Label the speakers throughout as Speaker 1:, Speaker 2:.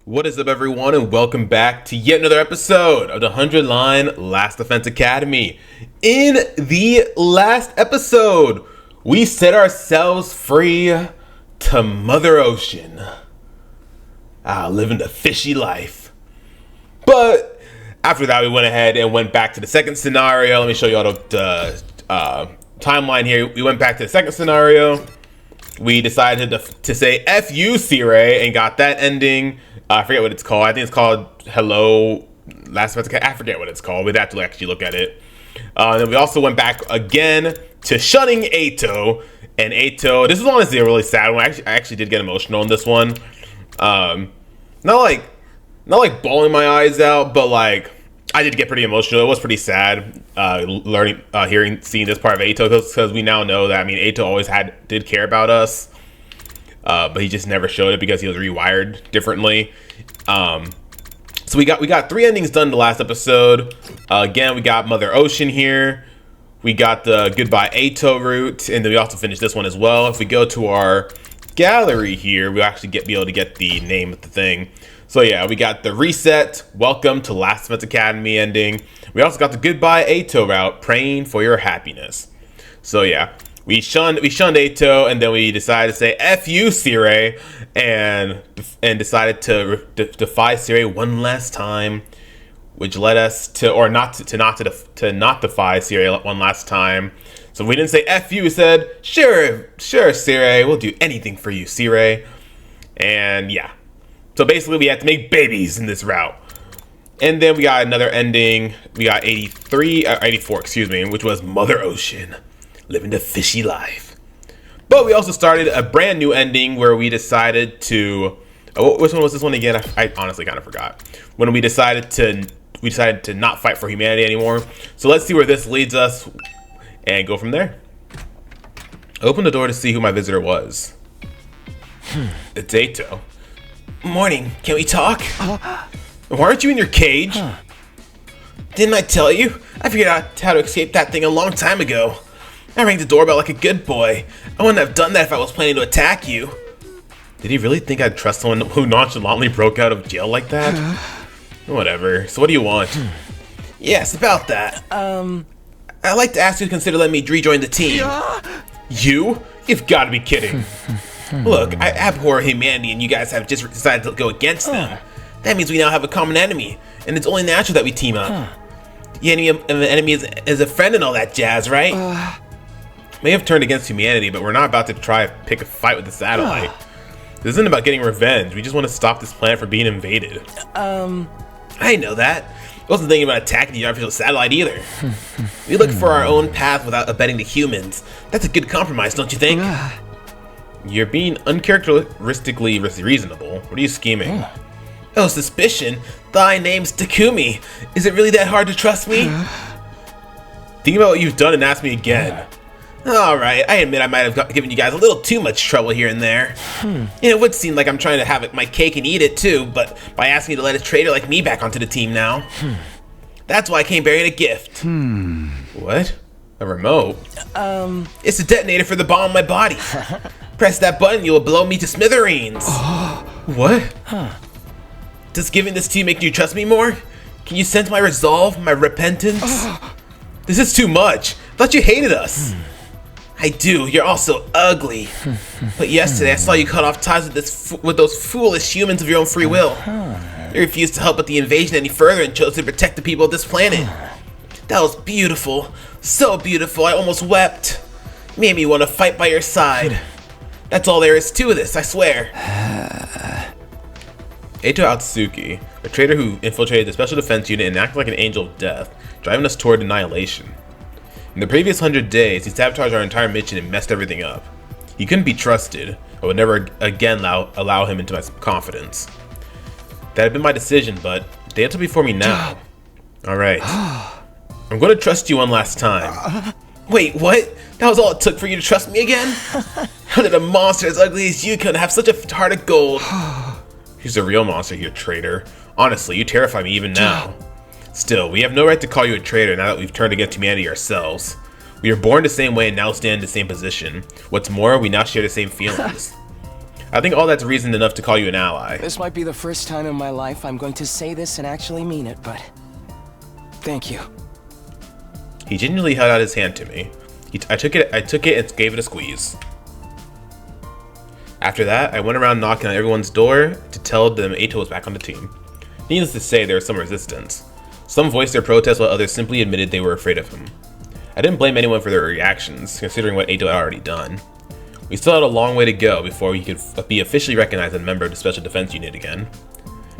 Speaker 1: What is up, everyone, and welcome back to yet another episode of the 100 Line Last Defense Academy. In the last episode, we set ourselves free to Mother Ocean. Living the fishy life. But after that, we went ahead and went back to the second scenario. Let me show you all the timeline here. We went back to the second scenario. We decided to say F you, Skye, and got that ending. I forget what it's called. I think it's called Hello Last Defense Academy. I forget what it's called. We'd have to actually look at it. Then we also went back again to shunning Ato. And Ato, this is honestly a really sad one. I actually did get emotional in this one. Not like bawling my eyes out, but like I did get pretty emotional. It was pretty sad seeing this part of Ato, because we now know that, Ato always did care about us, but he just never showed it because he was rewired differently. So we got 3 endings done the last episode. Again, we got Mother Ocean here. We got the goodbye Ato route, and then we also finished this one as well. If we go to our gallery here, we'll actually be able to get the name of the thing. So yeah, we got the reset, welcome to Last Defense Academy ending. We also got the goodbye Ato route, praying for your happiness. So yeah, we shunned Ato, and then we decided to say F you, Skye, and decided to defy Skye one last time, which led us to not defy Skye one last time. So we didn't say F you, we said sure Skye, we'll do anything for you, Skye. And yeah. So basically, we had to make babies in this route. And then we got another ending. We got 84, which was Mother Ocean, living the fishy life. But we also started a brand new ending where we decided to... which one was this one again? I honestly kind of forgot. When we decided to not fight for humanity anymore. So let's see where this leads us and go from there. Open the door to see who my visitor was. It's Ato. Morning, can we talk? Why aren't you in your cage? Didn't I tell you? I figured out how to escape that thing a long time ago. I rang the doorbell like a good boy. I wouldn't have done that if I was planning to attack you. Did he really think I'd trust someone who nonchalantly broke out of jail like that? Whatever. So what do you want? Yes, about that. I'd like to ask you to consider letting me rejoin the team. You? You've got to be kidding. Look, I abhor humanity, and you guys have just decided to go against them. That means we now have a common enemy, and it's only natural that we team up. The enemy is a friend and all that jazz, right? May have turned against humanity, but we're not about to try to pick a fight with the satellite. This isn't about getting revenge. We just want to stop this planet from being invaded. I know that. I wasn't thinking about attacking the artificial satellite either. We look for our own path without abetting the humans. That's a good compromise, don't you think? You're being uncharacteristically reasonable. What are you scheming? Oh, suspicion. Thy name's Takumi. Is it really that hard to trust me? Think about what you've done and ask me again. Alright, I admit I might have given you guys a little too much trouble here and there. It would seem like I'm trying to have my cake and eat it too, but by asking you to let a traitor like me back onto the team now. That's why I came bearing a gift. What? A remote? It's a detonator for the bomb in my body. Press that button, you will blow me to smithereens. What? Does giving this to you make you trust me more? Can you sense my resolve, my repentance? This is too much. I thought you hated us. I do. You're all so ugly. But yesterday I saw you cut off ties with those foolish humans of your own free will. You refused to help with the invasion any further and chose to protect the people of this planet. That was beautiful. So beautiful. I almost wept. Made me want to fight by your side. That's all there is to this, I swear. Ato Atsuki, a traitor who infiltrated the Special Defense Unit and acted like an angel of death, driving us toward annihilation. In the previous 100 days, he sabotaged our entire mission and messed everything up. He couldn't be trusted. I would never again allow him into my confidence. That had been my decision, but they answer before me now. Alright. I'm going to trust you one last time. Wait, what? That was all it took for you to trust me again? How did a monster as ugly as you could have such a heart of gold? He's a real monster, you traitor. Honestly, you terrify me even now. Still, we have no right to call you a traitor now that we've turned against humanity ourselves. We were born the same way and now stand in the same position. What's more, we now share the same feelings. I think all that's reason enough to call you an ally.
Speaker 2: This might be the first time in my life I'm going to say this and actually mean it, but thank you.
Speaker 1: He genuinely held out his hand to me. I took it and gave it a squeeze. After that, I went around knocking on everyone's door to tell them Eito was back on the team. Needless to say, there was some resistance. Some voiced their protest while others simply admitted they were afraid of him. I didn't blame anyone for their reactions, considering what Eito had already done. We still had a long way to go before he could be officially recognized as a member of the Special Defense Unit again.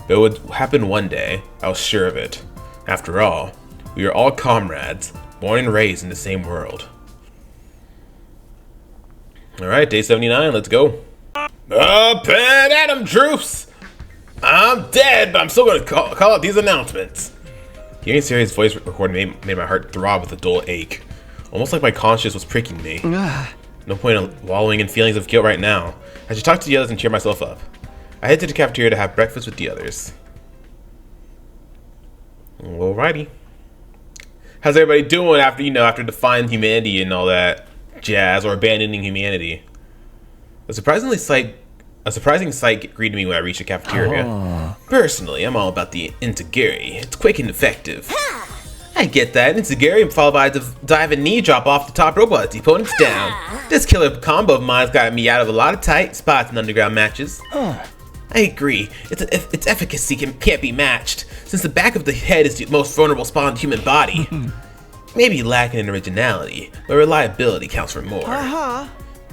Speaker 1: But it would happen one day, I was sure of it. After all, we are all comrades, born and raised in the same world. Alright, day 79, let's go. Up and Adam troops! I'm dead, but I'm still gonna call out these announcements. Hearing Siri's voice recording made my heart throb with a dull ache. Almost like my conscience was pricking me. No point in wallowing in feelings of guilt right now. I should talk to the others and cheer myself up. I head to the cafeteria to have breakfast with the others. Alrighty. How's everybody doing after defying humanity and all that jazz, or abandoning humanity? A surprising sight greeted me when I reached the cafeteria. Personally, I'm all about the Intigiri. It's quick and effective. I get that. Intigiri followed by a diving knee drop off the top robot. The opponent's down. This killer combo of mine's got me out of a lot of tight spots in underground matches. I agree. Its efficacy can't be matched, since the back of the head is the most vulnerable spot in the human body. Maybe lacking in originality, but reliability counts for more.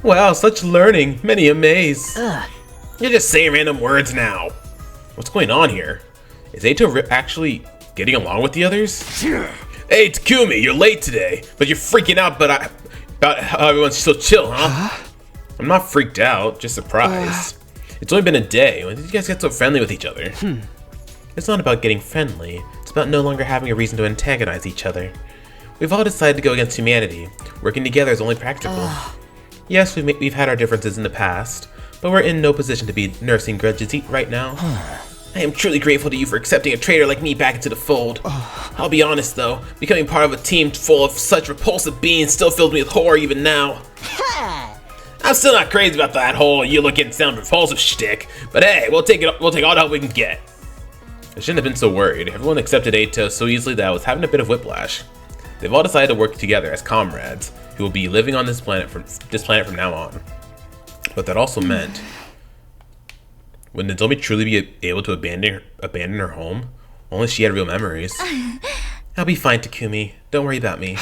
Speaker 1: Wow, such learning. Many amaze. You're just saying random words now. What's going on here? Is Eito actually getting along with the others? Hey, Takumi, you're late today, but you're freaking out about how everyone's so chill, huh? I'm not freaked out, just surprised. It's only been a day. When did you guys get so friendly with each other? It's not about getting friendly. It's about no longer having a reason to antagonize each other. We've all decided to go against humanity. Working together is only practical. Yes, we've had our differences in the past, but we're in no position to be nursing grudges right now. I am truly grateful to you for accepting a traitor like me back into the fold. I'll be honest though, becoming part of a team full of such repulsive beings still fills me with horror even now. I'm still not crazy about that whole "you look and sound repulsive" shtick, but hey, we'll take all the help we can get. I shouldn't have been so worried. Everyone accepted Eito so easily that I was having a bit of whiplash. They've all decided to work together as comrades who will be living on this planet from now on. But that also meant, would Nozomi truly be able to abandon her home? Only she had real memories. I'll be fine, Takumi. Don't worry about me.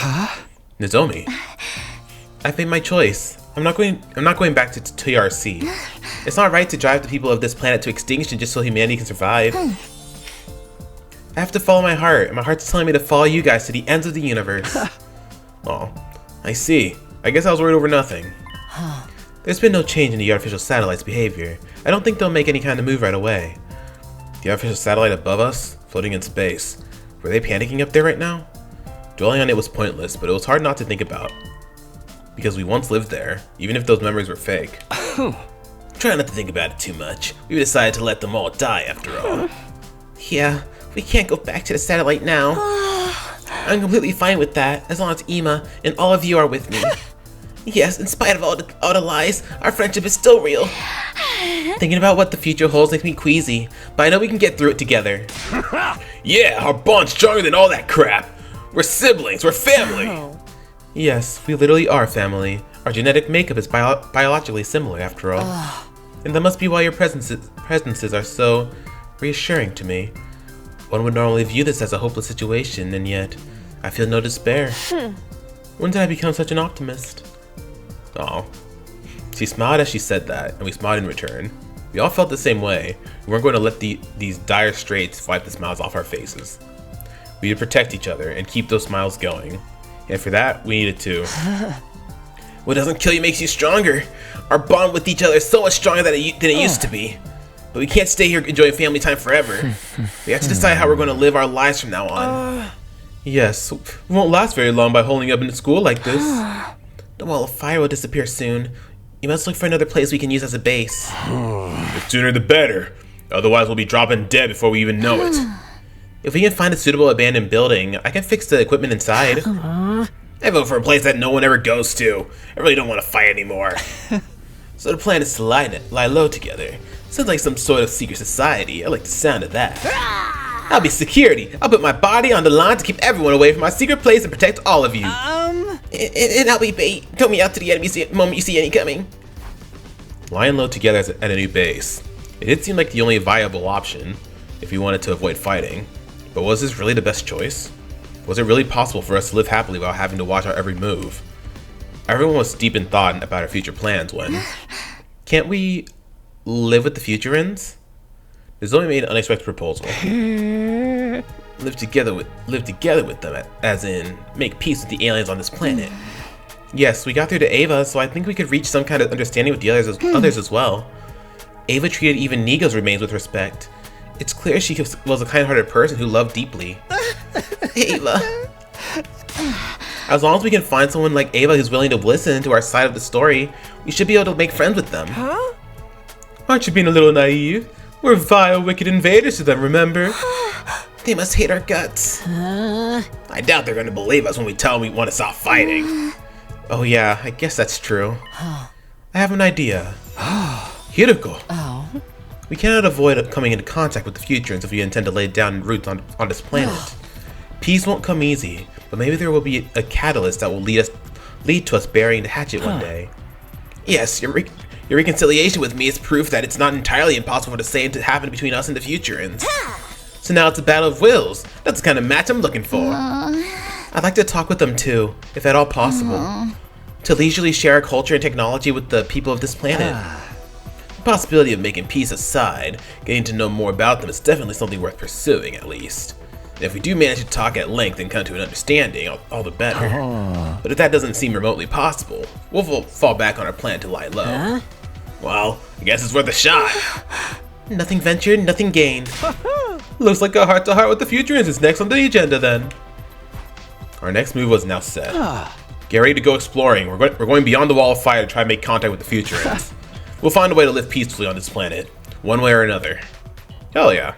Speaker 1: Nozomi, I've made my choice. I'm not going back to TRC. It's not right to drive the people of this planet to extinction just so humanity can survive. I have to follow my heart, and my heart's telling me to follow you guys to the ends of the universe. Oh, I see. I guess I was worried over nothing. There's been no change in the artificial satellite's behavior. I don't think they'll make any kind of move right away. The artificial satellite above us, floating in space. Were they panicking up there right now? Dwelling on it was pointless, but it was hard not to think about. Because we once lived there, even if those memories were fake. Try not to think about it too much. We decided to let them all die after all. Yeah, we can't go back to the satellite now. I'm completely fine with that, as long as Ima and all of you are with me. Yes, in spite of all the lies, our friendship is still real. Thinking about what the future holds makes me queasy, but I know we can get through it together. Yeah, our bond's stronger than all that crap. We're siblings, we're family. Yes, we literally are family. Our genetic makeup is biologically similar after all. And that must be why your presences are so reassuring to me. One would normally view this as a hopeless situation, and yet I feel no despair. When did I become such an optimist? Oh. She smiled as she said that, and we smiled in return. We all felt the same way. We weren't going to let these dire straits wipe the smiles off our faces. We would protect each other and keep those smiles going. And for that, we needed to. What doesn't kill you makes you stronger. Our bond with each other is so much stronger than it used to be. But we can't stay here enjoying family time forever. We have to decide how we're going to live our lives from now on. Yes, we won't last very long by holding up in school like this. The wall of fire will disappear soon. You must look for another place we can use as a base. The sooner the better. Otherwise we'll be dropping dead before we even know it. If we can find a suitable abandoned building, I can fix the equipment inside. I vote for a place that no one ever goes to. I really don't want to fight anymore. So the plan is to lie low together. Sounds like some sort of secret society. I like the sound of that. I'll be security. I'll put my body on the line to keep everyone away from my secret place and protect all of you. And I'll be bait. Tow me out to the enemy the moment you see any coming. Lying low together at a new base. It did seem like the only viable option if we wanted to avoid fighting. But was this really the best choice? Was it really possible for us to live happily without having to watch our every move? Everyone was deep in thought about our future plans when... Can't we live with the Futurans? There's only made an unexpected proposal. Live together with them, as in make peace with the aliens on this planet. Yes, we got through to Ava, so I think we could reach some kind of understanding with the others as well. Ava treated even Nigo's remains with respect. It's clear she was a kind-hearted person who loved deeply. Ava. As long as we can find someone like Ava who's willing to listen to our side of the story, we should be able to make friends with them. Huh? Aren't you being a little naive? We're vile, wicked invaders to them, remember? They must hate our guts. I doubt they're gonna believe us when we tell them we want to stop fighting. Oh yeah, I guess that's true. I have an idea. Hiroko. Oh. We cannot avoid coming into contact with the Futurans if we intend to lay down roots on this planet. Peace won't come easy, but maybe there will be a catalyst that will lead to us burying the hatchet one day. Yes, your reconciliation with me is proof that it's not entirely impossible for the same to happen between us and the Futurans. So now it's a battle of wills. That's the kind of match I'm looking for. I'd like to talk with them too, if at all possible. To leisurely share our culture and technology with the people of this planet. The possibility of making peace aside, getting to know more about them is definitely something worth pursuing, at least. And if we do manage to talk at length and come to an understanding, all the better. But if that doesn't seem remotely possible, we'll fall back on our plan to lie low. Well, I guess it's worth a shot. Nothing ventured, nothing gained. Looks like a heart-to-heart with the Futurans is next on the agenda then. Our next move was now set. Get ready to go exploring. We're going beyond the wall of fire to try and make contact with the Futurans. We'll find a way to live peacefully on this planet, one way or another. Hell yeah.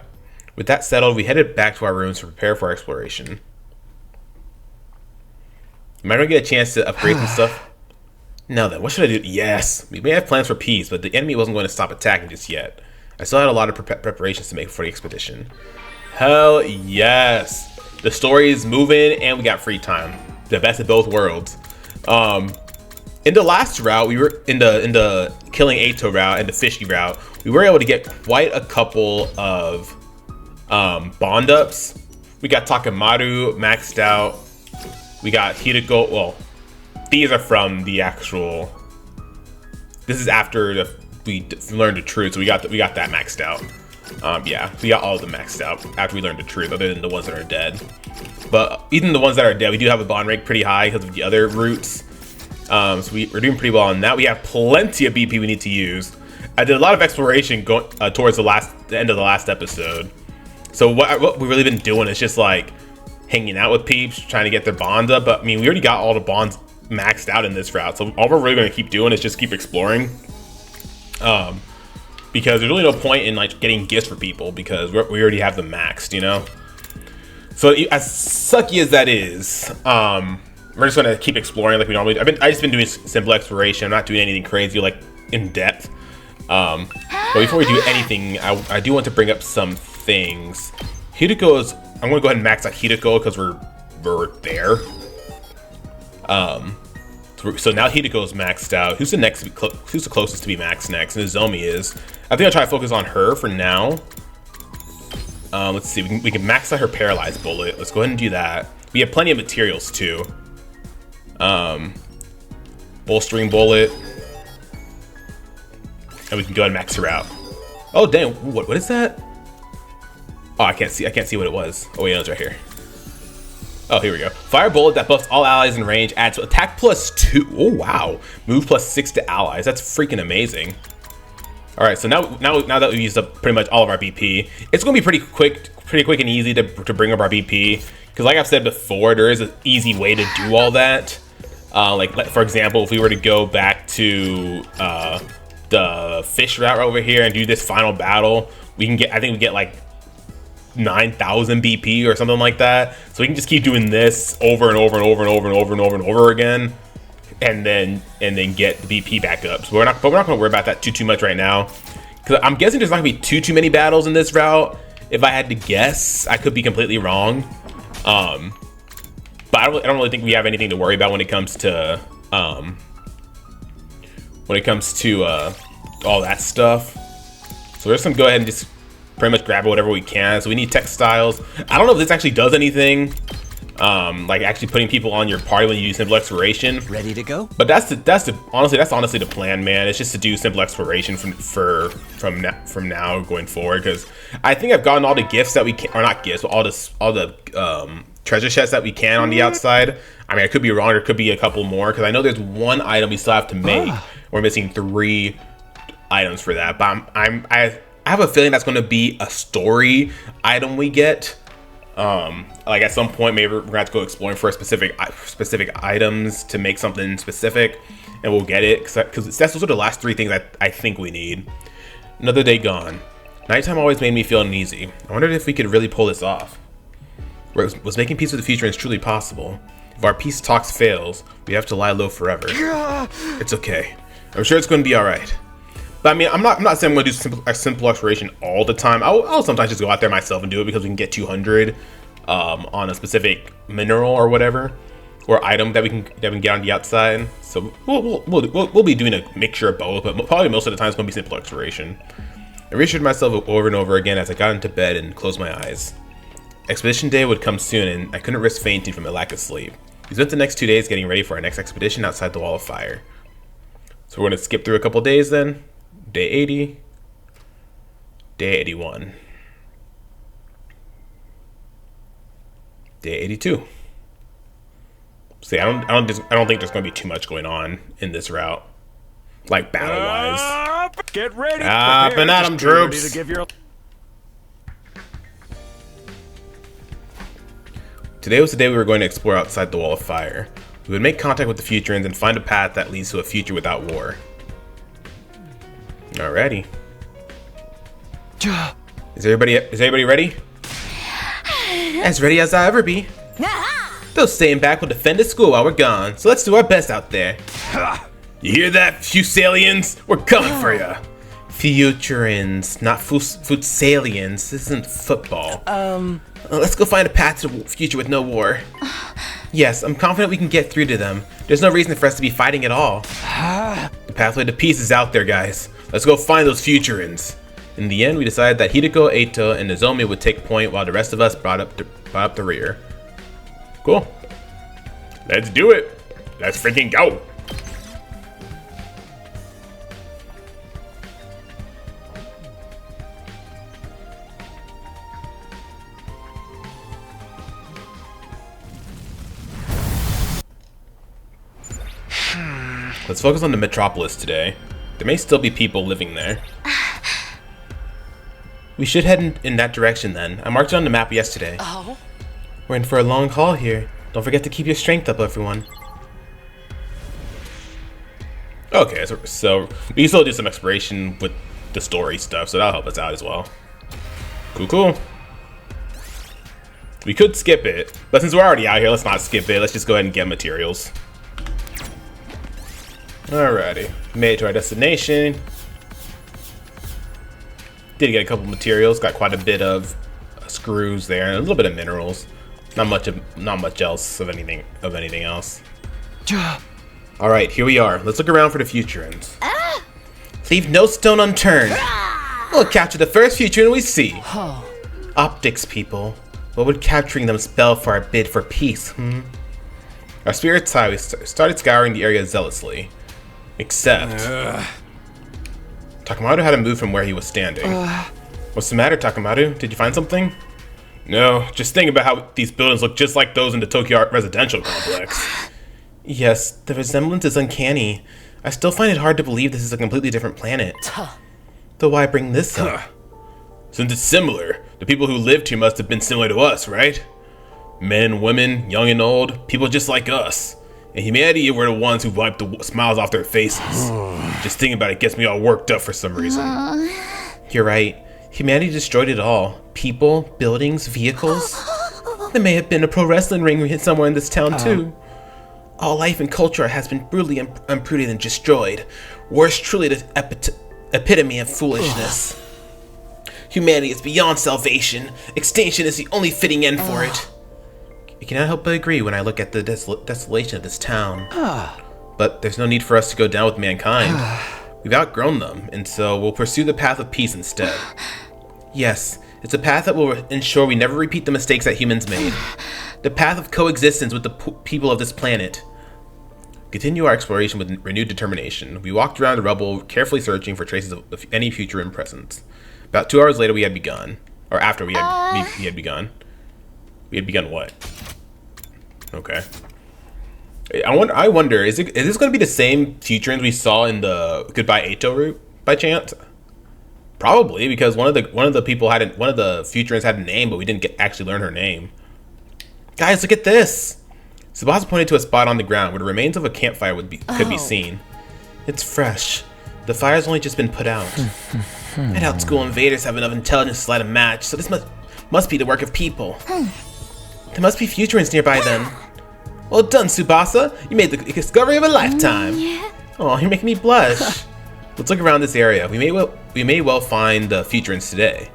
Speaker 1: With that settled, we headed back to our rooms to prepare for our exploration. Am I going to get a chance to upgrade some stuff? Now then, what should I do? Yes! We may have plans for peace, but the enemy wasn't going to stop attacking just yet. I still had a lot of preparations to make for the expedition. Hell yes! The story is moving and we got free time. The best of both worlds. In the last route, we were in the killing Ato route and the fishy route, we were able to get quite a couple of bond ups. We got Takemaru maxed out. We got Hiroko. Well, these are from the actual. This is after we learned the truth, so we got that maxed out. Yeah, we got all of them maxed out after we learned the truth, other than the ones that are dead. But even the ones that are dead, we do have a bond rate pretty high because of the other routes. So we're doing pretty well on that. We have plenty of BP we need to use. I did a lot of exploration going towards the end of the last episode. So what we've really been doing is just like hanging out with peeps, trying to get their bonds up. But I mean, we already got all the bonds maxed out in this route. So all we're really going to keep doing is just keep exploring. Because there's really no point in like getting gifts for people because we already have them maxed, you know? So as sucky as that is, we're just gonna keep exploring like we normally do. I just been doing simple exploration. I'm not doing anything crazy like in depth. But before we do anything, I do want to bring up some things. Hiruko's, I'm gonna go ahead and max out Hiroko because we're there. So now Hiruko's maxed out. Who's the closest to be maxed next? And Nozomi is. I think I'll try to focus on her for now. Let's see. We can max out her paralyzed bullet. Let's go ahead and do that. We have plenty of materials too. Bolstering bullet. And we can go ahead and max her out. Oh damn! What is that? Oh, I can't see what it was. Oh wait, no, it's right here. Oh, here we go. Fire bullet that buffs all allies in range, adds attack +2. Oh wow. Move +6 to allies. That's freaking amazing. All right, so now that we've used up pretty much all of our BP, it's gonna be pretty quick and easy to bring up our BP. Because like I've said before, there is an easy way to do all that. Like for example, if we were to go back to the fish route over here and do this final battle, we can get. I think we get like 9,000 BP or something like that. So we can just keep doing this over and over and over and over and over and over and over again. and then get the BP back up. So we're not going to worry about that too much right now, because I'm guessing there's not going to be too many battles in this route. If I had to guess, I could be completely wrong. But I don't really think we have anything to worry about when it comes to all that stuff. So we're just gonna go ahead and just pretty much grab whatever we can. So we need textiles. I don't know if this actually does anything, like actually putting people on your party when you do simple exploration.
Speaker 2: Ready to go?
Speaker 1: But that's honestly the plan, man. It's just to do simple exploration from now going forward, because I think I've gotten all the gifts that we can, or not gifts, but all the treasure chests that we can on the outside. I mean, I could be wrong. There could be a couple more, because I know there's one item we still have to make. We're missing 3 items for that, but I have a feeling that's going to be a story item we get. Like at some point, maybe we're gonna have to go exploring for specific items to make something specific, and we'll get it, because those are the last 3 things I think we need. Another day gone. Nighttime always made me feel uneasy. I wondered if we could really pull this off. Was making peace with the future truly possible? If our peace talks fails, we have to lie low forever. It's okay. I'm sure it's going to be all right. But I mean, I'm not saying I'm going to do simple exploration all the time. I'll sometimes just go out there myself and do it, because we can get 200 on a specific mineral or whatever, or item that we can get on the outside. So we'll be doing a mixture of both, but probably most of the time it's going to be simple exploration. I reassured myself over and over again as I got into bed and closed my eyes. Expedition day would come soon, and I couldn't risk fainting from a lack of sleep. We spent the next 2 days getting ready for our next expedition outside the Wall of Fire. So we're going to skip through a couple days then. Day 80. Day 81. Day 82. See, I don't think there's going to be too much going on in this route, like battle-wise.
Speaker 3: Get ready.
Speaker 1: Up and at 'em, troops. Today was the day we were going to explore outside the Wall of Fire. We would make contact with the Futurans and find a path that leads to a future without war. Alrighty. Is everybody ready? As ready as I'll ever be. Those staying back will defend the school while we're gone, so let's do our best out there. You hear that, Fusalians? We're coming for ya. Futurans, not Futsalians. This isn't football. Let's go find a path to the future with no war. Yes, I'm confident we can get through to them. There's no reason for us to be fighting at all. The pathway to peace is out there, guys. Let's go find those Futurans. In the end, we decided that Hideko, Eito, and Nozomi would take point while the rest of us brought up the rear. Cool. Let's do it. Let's freaking go. Let's focus on the metropolis today. There may still be people living there. We should head in that direction then. I marked it on the map yesterday.
Speaker 4: Oh?
Speaker 1: We're in for a long haul here. Don't forget to keep your strength up, everyone. Okay, so we can still do some exploration with the story stuff, so that'll help us out as well. Cool. We could skip it, but since we're already out here, let's not skip it. Let's just go ahead and get materials. Alrighty, made it to our destination. Did get a couple materials, got quite a bit of screws there, and a little bit of minerals. Not much else of anything else. Alright, here we are. Let's look around for the Futurans. Leave no stone unturned. We'll capture the first Futuran we see. Optics, people. What would capturing them spell for our bid for peace, Our spirits high, we started scouring the area zealously. Except... Takamaru had to move from where he was standing. What's the matter, Takamaru? Did you find something? No, just think about how these buildings look just like those in the Tokyo residential complex. Yes, the resemblance is uncanny. I still find it hard to believe this is a completely different planet. Though why bring this up? Since it's similar, the people who lived here must have been similar to us, right? Men, women, young and old, people just like us. And humanity were the ones who wiped the smiles off their faces. Just thinking about it gets me all worked up for some reason. You're right. Humanity destroyed it all. People, buildings, vehicles. There may have been a pro wrestling ring somewhere in this town too. All life and culture has been brutally uprooted and destroyed. War is truly the epitome of foolishness. Humanity is beyond salvation. Extinction is the only fitting end for it. I cannot help but agree when I look at the desolation of this town. But there's no need for us to go down with mankind. We've outgrown them, and so we'll pursue the path of peace instead. Yes, it's a path that will ensure we never repeat the mistakes that humans made. The path of coexistence with the people of this planet. Continue our exploration with renewed determination. We walked around the rubble, carefully searching for traces of any future presence. About 2 hours later, we had begun. Or after we had begun. We had begun what? Okay. I wonder, is this going to be the same futurans we saw in the Goodbye Ato route by chance? Probably, because one of the futurans had a name, but we didn't actually learn her name. Guys, look at this! Tsubasa pointed to a spot on the ground where the remains of a campfire could be seen. It's fresh. The fire's only just been put out. I doubt school invaders have enough intelligence to light a match, so this must be the work of people. There must be futurans nearby then. Well done, Tsubasa! You made the discovery of a lifetime! Oh, you're making me blush. Let's look around this area. We may well find the futurans today.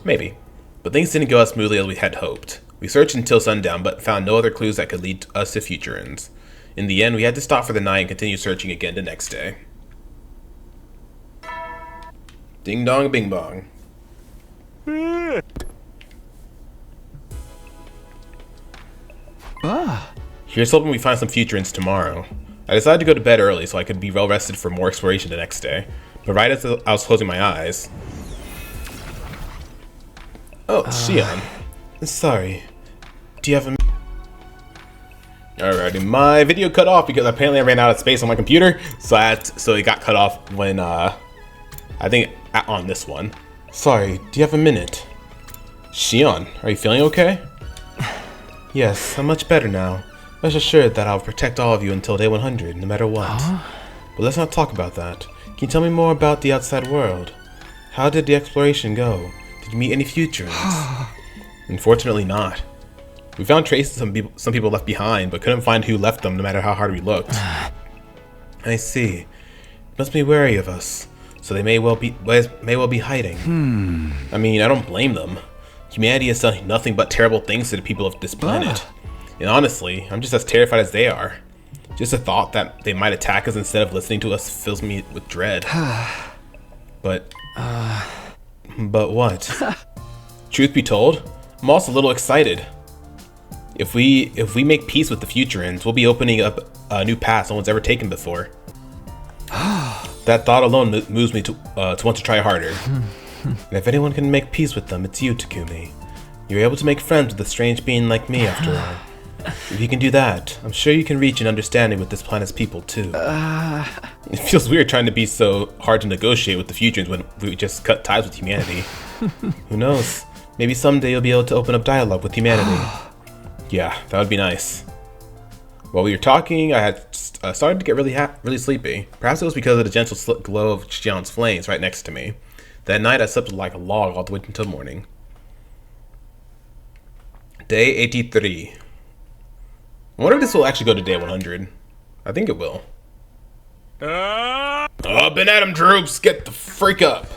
Speaker 1: Maybe. But things didn't go as smoothly as we had hoped. We searched until sundown, but found no other clues that could lead us to futurans. In the end, we had to stop for the night and continue searching again the next day. Ding dong bing bong. Here's hoping we find some futurans tomorrow. I decided to go to bed early so I could be well rested for more exploration the next day, provided I was closing my eyes. Oh, Xion. Sorry. Do you have a... Alrighty, my video cut off because apparently I ran out of space on my computer, so it got cut off when, I think on this one. Sorry, do you have a minute? Xion, are you feeling okay? Yes, I'm much better now. Rest assured that I'll protect all of you until day 100, no matter what. But let's not talk about that. Can you tell me more about the outside world? How did the exploration go? Did you meet any futurans? Unfortunately not. We found traces of some people left behind, but couldn't find who left them no matter how hard we looked. I see. You must be wary of us, so they may well be hiding. I mean, I don't blame them. Humanity has done nothing but terrible things to the people of this planet. And honestly, I'm just as terrified as they are. Just the thought that they might attack us instead of listening to us fills me with dread. But what? Truth be told, I'm also a little excited. If we make peace with the futurans, we'll be opening up a new path no one's ever taken before. That thought alone moves me to want to try harder. And if anyone can make peace with them, it's you, Takumi. You're able to make friends with a strange being like me, after all. If you can do that, I'm sure you can reach an understanding with this planet's people, too. It feels weird trying to be so hard to negotiate with the futurans when we just cut ties with humanity. Who knows? Maybe someday you'll be able to open up dialogue with humanity. Yeah, that would be nice. While we were talking, I had started to get really sleepy. Perhaps it was because of the gentle glow of Xion's flames right next to me. That night, I slept like a log all the way until morning. Day 83. I wonder if this will actually go to day 100. I think it will. Up and at 'em, troops! Get the freak up!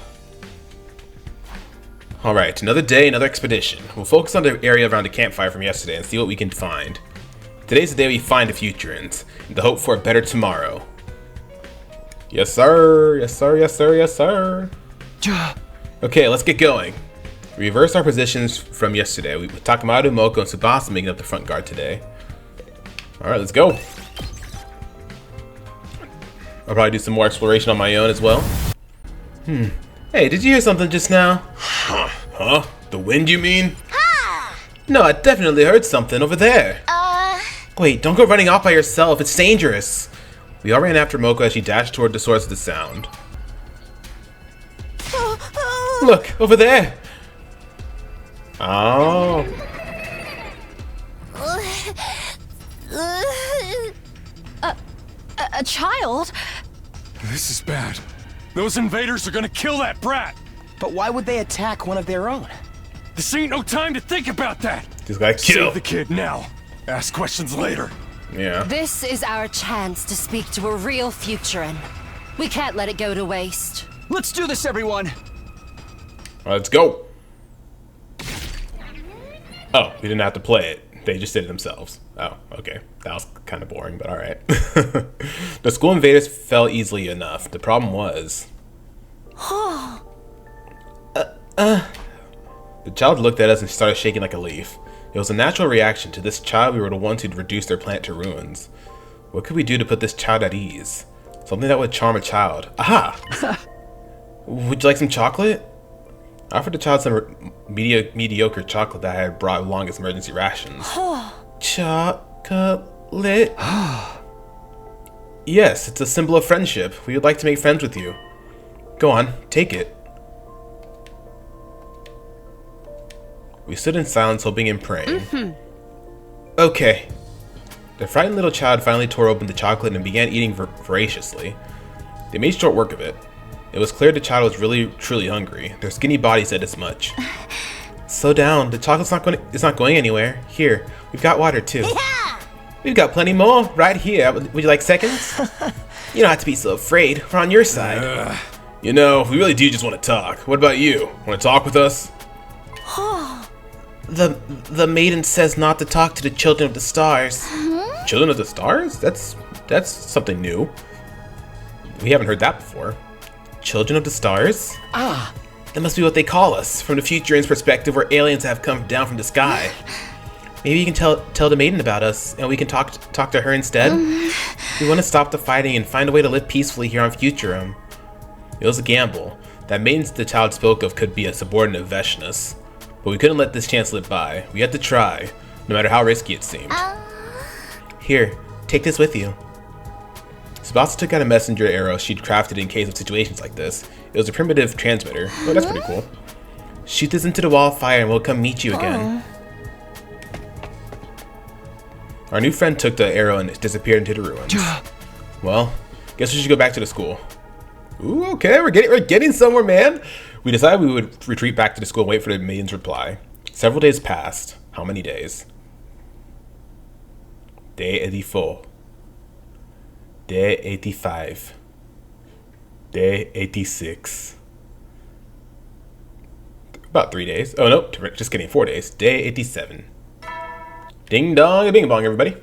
Speaker 1: Alright, another day, another expedition. We'll focus on the area around the campfire from yesterday and see what we can find. Today's the day we find the futurans, and the hope for a better tomorrow. Yes, sir! Yes, sir! Yes, sir! Yes, sir! Okay, let's get going. We reversed our positions from yesterday, with Takamaru, Moko, and Tsubasa making up the front guard today. Alright, let's go. I'll probably do some more exploration on my own as well. Hey, did you hear something just now? Huh? The wind, you mean? No, I definitely heard something over there. Wait, don't go running off by yourself. It's dangerous. We all ran after Moko as she dashed toward the source of the sound. Look, over there. Oh.
Speaker 3: A child?
Speaker 4: This is bad. Those invaders are gonna kill that brat.
Speaker 2: But why would they attack one of their own?
Speaker 4: This ain't no time to think about that.
Speaker 1: Just got killed.
Speaker 4: Save the kid now. Ask questions later.
Speaker 1: Yeah.
Speaker 3: This is our chance to speak to a real Futurin. We can't let it go to waste.
Speaker 2: Let's do this, everyone!
Speaker 1: Let's go. Oh, we didn't have to play it. They just did it themselves. Oh, okay. That was kind of boring, but alright. The school invaders fell easily enough. The problem was... The child looked at us and started shaking like a leaf. It was a natural reaction. To this child, we were the ones who'd reduced their planet to ruins. What could we do to put this child at ease? Something that would charm a child. Aha! Would you like some chocolate? I offered the child some mediocre chocolate that I had brought along as emergency rations. Chocolate? Yes, it's a symbol of friendship. We would like to make friends with you. Go on, take it. We stood in silence, hoping and praying. Okay. The frightened little child finally tore open the chocolate and began eating voraciously. They made short work of it. It was clear the child was really, truly hungry. Their skinny body said as much. Slow down. The chocolate's not going anywhere. Here, we've got water too.
Speaker 3: Yeah!
Speaker 1: We've got plenty more right here. Would you like seconds? You don't have to be so afraid. We're on your side. You know, we really do just want to talk. What about you? Want to talk with us? The maiden says not to talk to the children of the stars. Children of the stars? That's something new. We haven't heard that before. Children of the stars?
Speaker 2: Ah,
Speaker 1: That must be what they call us. From the Futurin's perspective, we're aliens that have come down from the sky. Maybe you can tell the maiden about us, and we can talk to her instead. We want to stop the fighting and find a way to live peacefully here on Futurum. It was a gamble. That maiden the child spoke of could be a subordinate of Veshnus. But we couldn't let this chance slip by. We had to try, no matter how risky it seemed. Here, take this with you. Sebasta took out a messenger arrow she'd crafted in case of situations like this. It was a primitive transmitter. Oh, that's pretty cool. Shoot this into the wall of fire and we'll come meet you again. Our new friend took the arrow and disappeared into the ruins. Well, guess we should go back to the school. Ooh, okay, we're getting somewhere, man. We decided we would retreat back to the school and wait for the maiden's reply. Several days passed. How many days? Day 84. Day 85. Day 86. About 3 days. Oh, no, just kidding. 4 days. Day 87. Ding dong and bing bong, everybody.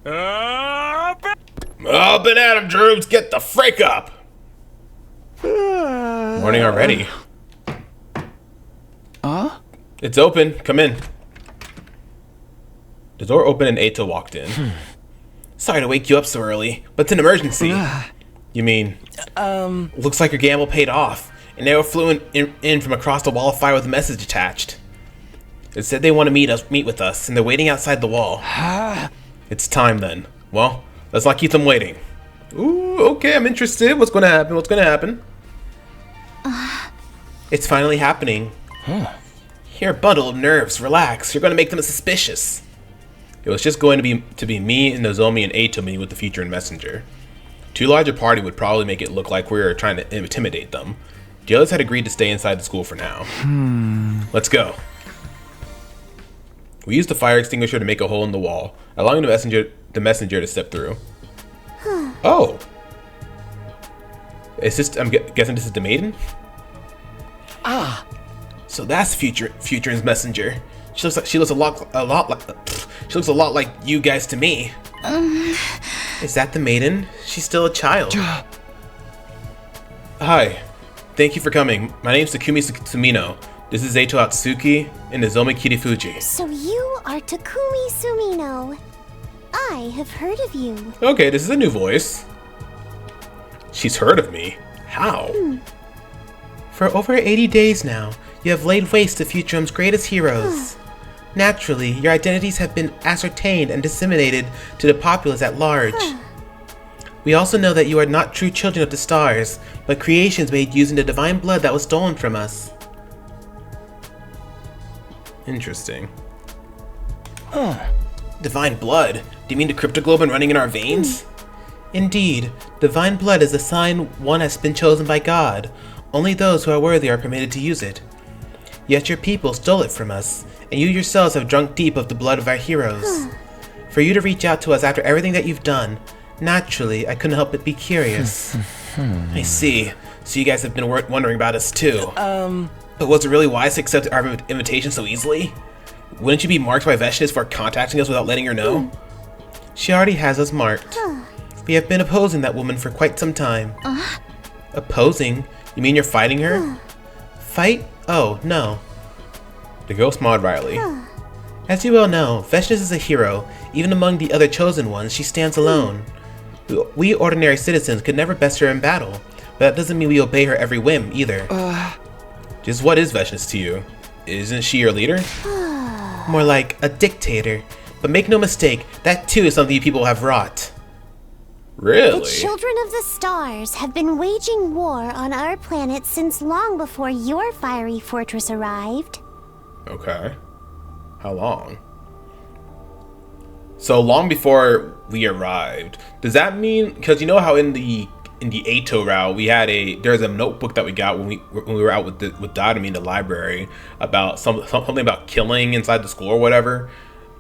Speaker 1: Up and at 'em, Droogs. Get the frick up. Morning already. It's open. Come in. The door opened and Ato walked in. Sorry to wake you up so early, but it's an emergency. You mean? Looks like your gamble paid off. An arrow flew in from across the wall of fire with a message attached. It said they want to meet with us, and they're waiting outside the wall. It's time then. Well, let's not keep them waiting. Ooh, okay, I'm interested. What's going to happen? What's going to happen? It's finally happening. You're a bundle of nerves. Relax. You're going to make them suspicious. It was just going to be me and Nozomi and Ato meeting with the Futurin messenger. Too large a party would probably make it look like we were trying to intimidate them. The others had agreed to stay inside the school for now. Let's go. We used the fire extinguisher to make a hole in the wall, allowing the messenger to step through. Oh. Is this? I'm guessing this is the maiden. So that's Futurin's messenger. She looks a lot like you guys to me. Is that the maiden? She's still a child. Hi. Thank you for coming. My name's Takumi Sumino. This is Eito Atsuki and Nozomi Kirifuji.
Speaker 5: So you are Takumi Sumino. I have heard of you.
Speaker 1: Okay, this is a new voice. She's heard of me. How? For over 80 days now, you have laid waste to Futurum's greatest heroes. Naturally, your identities have been ascertained and disseminated to the populace at large. We also know that you are not true children of the stars, but creations made using the divine blood that was stolen from us. Interesting. Divine blood? Do you mean the cryptoglobin running in our veins? Indeed, divine blood is a sign one has been chosen by God. Only those who are worthy are permitted to use it. Yet your people stole it from us, and you yourselves have drunk deep of the blood of our heroes. For you to reach out to us after everything that you've done, naturally, I couldn't help but be curious. I see. So you guys have been wondering about us too. But was it really wise to accept our invitation so easily? Wouldn't you be marked by Veshnis for contacting us without letting her know? She already has us marked. We have been opposing that woman for quite some time. Opposing? You mean you're fighting her? Fight? Oh, no. The girl smiled wryly. As you well know, Veshnis is a hero. Even among the other chosen ones, she stands alone. We ordinary citizens could never best her in battle, but that doesn't mean we obey her every whim, either. Just what is Veshnis to you? Isn't she your leader? More like a dictator. But make no mistake, that too is something you people have wrought. Really?
Speaker 5: The children of the stars have been waging war on our planet since long before your fiery fortress arrived.
Speaker 1: Okay. How long? So long before we arrived. Does that mean, because you know how in the Ato route we had there's a notebook that we got when we were out with Dotami in the library about something about killing inside the school or whatever,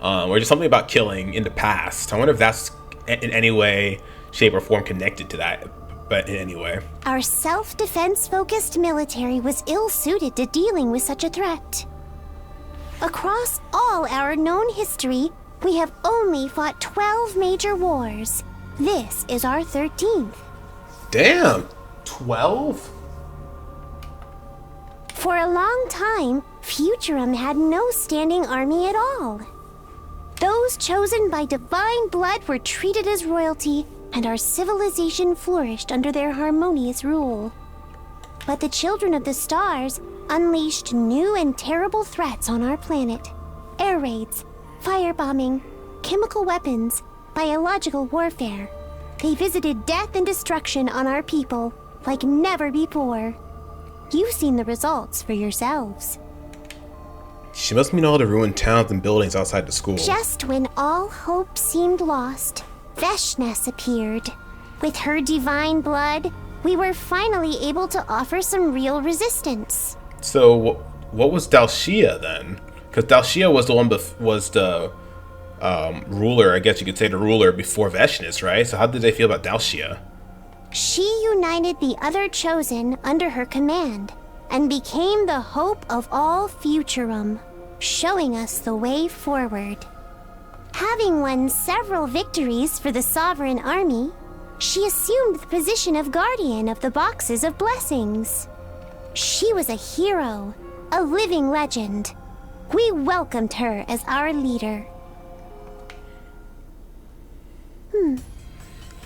Speaker 1: or just something about killing in the past. I wonder if that's in any way, shape, or form connected to that. But in any way,
Speaker 5: our self-defense focused military was ill-suited to dealing with such a threat. Across all our known history, we have only fought 12 major wars. This is our 13th.
Speaker 1: Damn, 12?
Speaker 5: For a long time, Futurum had no standing army at all. Those chosen by divine blood were treated as royalty, and our civilization flourished under their harmonious rule. But the children of the stars unleashed new and terrible threats on our planet. Air raids, firebombing, chemical weapons, biological warfare. They visited death and destruction on our people like never before. You've seen the results for yourselves.
Speaker 1: She must mean all the ruined towns and buildings outside the school.
Speaker 5: Just when all hope seemed lost, Veshnis appeared. With her divine blood, we were finally able to offer some real resistance.
Speaker 1: So, what was Dalshia then? Because Dalshia was the one ruler, I guess you could say the ruler before Veshnis, right? So how did they feel about Dalshia?
Speaker 5: She united the other chosen under her command and became the hope of all Futurum, showing us the way forward. Having won several victories for the Sovereign Army, she assumed the position of guardian of the Boxes of Blessings. She was a hero, a living legend. We welcomed her as our leader.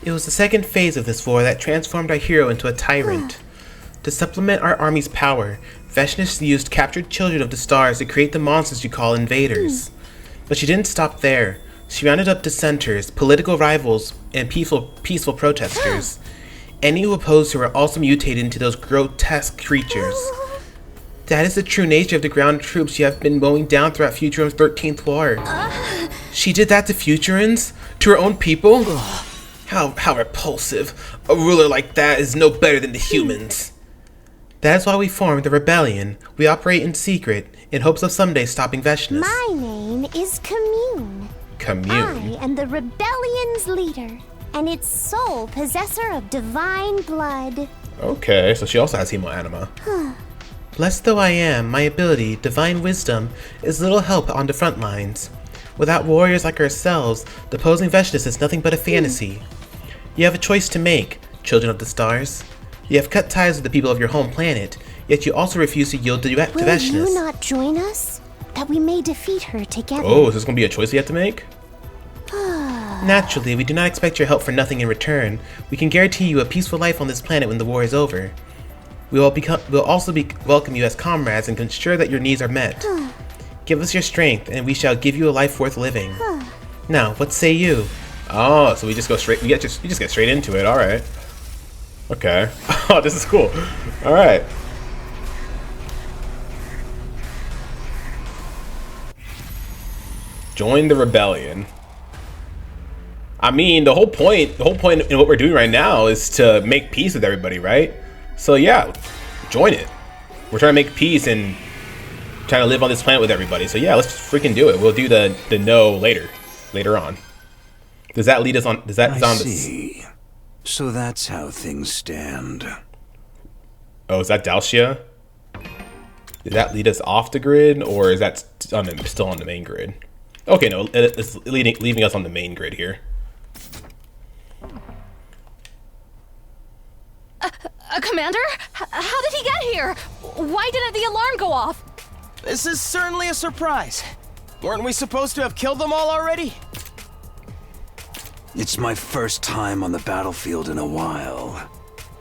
Speaker 1: It was the second phase of this war that transformed our hero into a tyrant. To supplement our army's power, Veshnis used captured children of the stars to create the monsters you call invaders. But she didn't stop there. She rounded up dissenters, political rivals, and peaceful protesters. Any who opposed her were also mutated into those grotesque creatures. That is the true nature of the ground troops you have been mowing down throughout Futurum's 13th war. She did that to Futurans? To her own people? How repulsive. A ruler like that is no better than the humans. That is why we formed the rebellion. We operate in secret, in hopes of someday stopping Veshnis.
Speaker 5: My name is Commune.
Speaker 1: Commune?
Speaker 5: I am the rebellion's leader, and its sole possessor of divine blood.
Speaker 1: Okay, so she also has hemoanima. Blessed though I am, my ability, divine wisdom, is little help on the front lines. Without warriors like ourselves, deposing Veshnis is nothing but a fantasy. You have a choice to make, children of the stars. You have cut ties with the people of your home planet, yet you also refuse to yield to Veshnis.
Speaker 5: Will you not join us, that we may defeat her together?
Speaker 1: Oh, is this going to be a choice you have to make? Naturally, we do not expect your help for nothing in return. We can guarantee you a peaceful life on this planet when the war is over. We'll also welcome you as comrades and can ensure that your needs are met. Give us your strength, and we shall give you a life worth living. Now, what say you? Oh, so we just go straight. We just get straight into it. All right. Okay. Oh, this is cool. All right. Join the rebellion. I mean, the whole point in what we're doing right now is to make peace with everybody, right? So yeah, join it. We're trying to make peace and trying to live on this planet with everybody. So yeah, let's freaking do it. We'll do the no later on. Does that lead us on? Does that
Speaker 6: I
Speaker 1: sound?
Speaker 6: see. So that's how things stand.
Speaker 1: Oh, is that Dalcia? Did that lead us off the grid, or is that still on the main grid? Okay, no, it's leaving us on the main grid here.
Speaker 3: Commander? How did he get here? Why didn't the alarm go off?
Speaker 2: This is certainly a surprise. Weren't we supposed to have killed them all already?
Speaker 6: It's my first time on the battlefield in a while.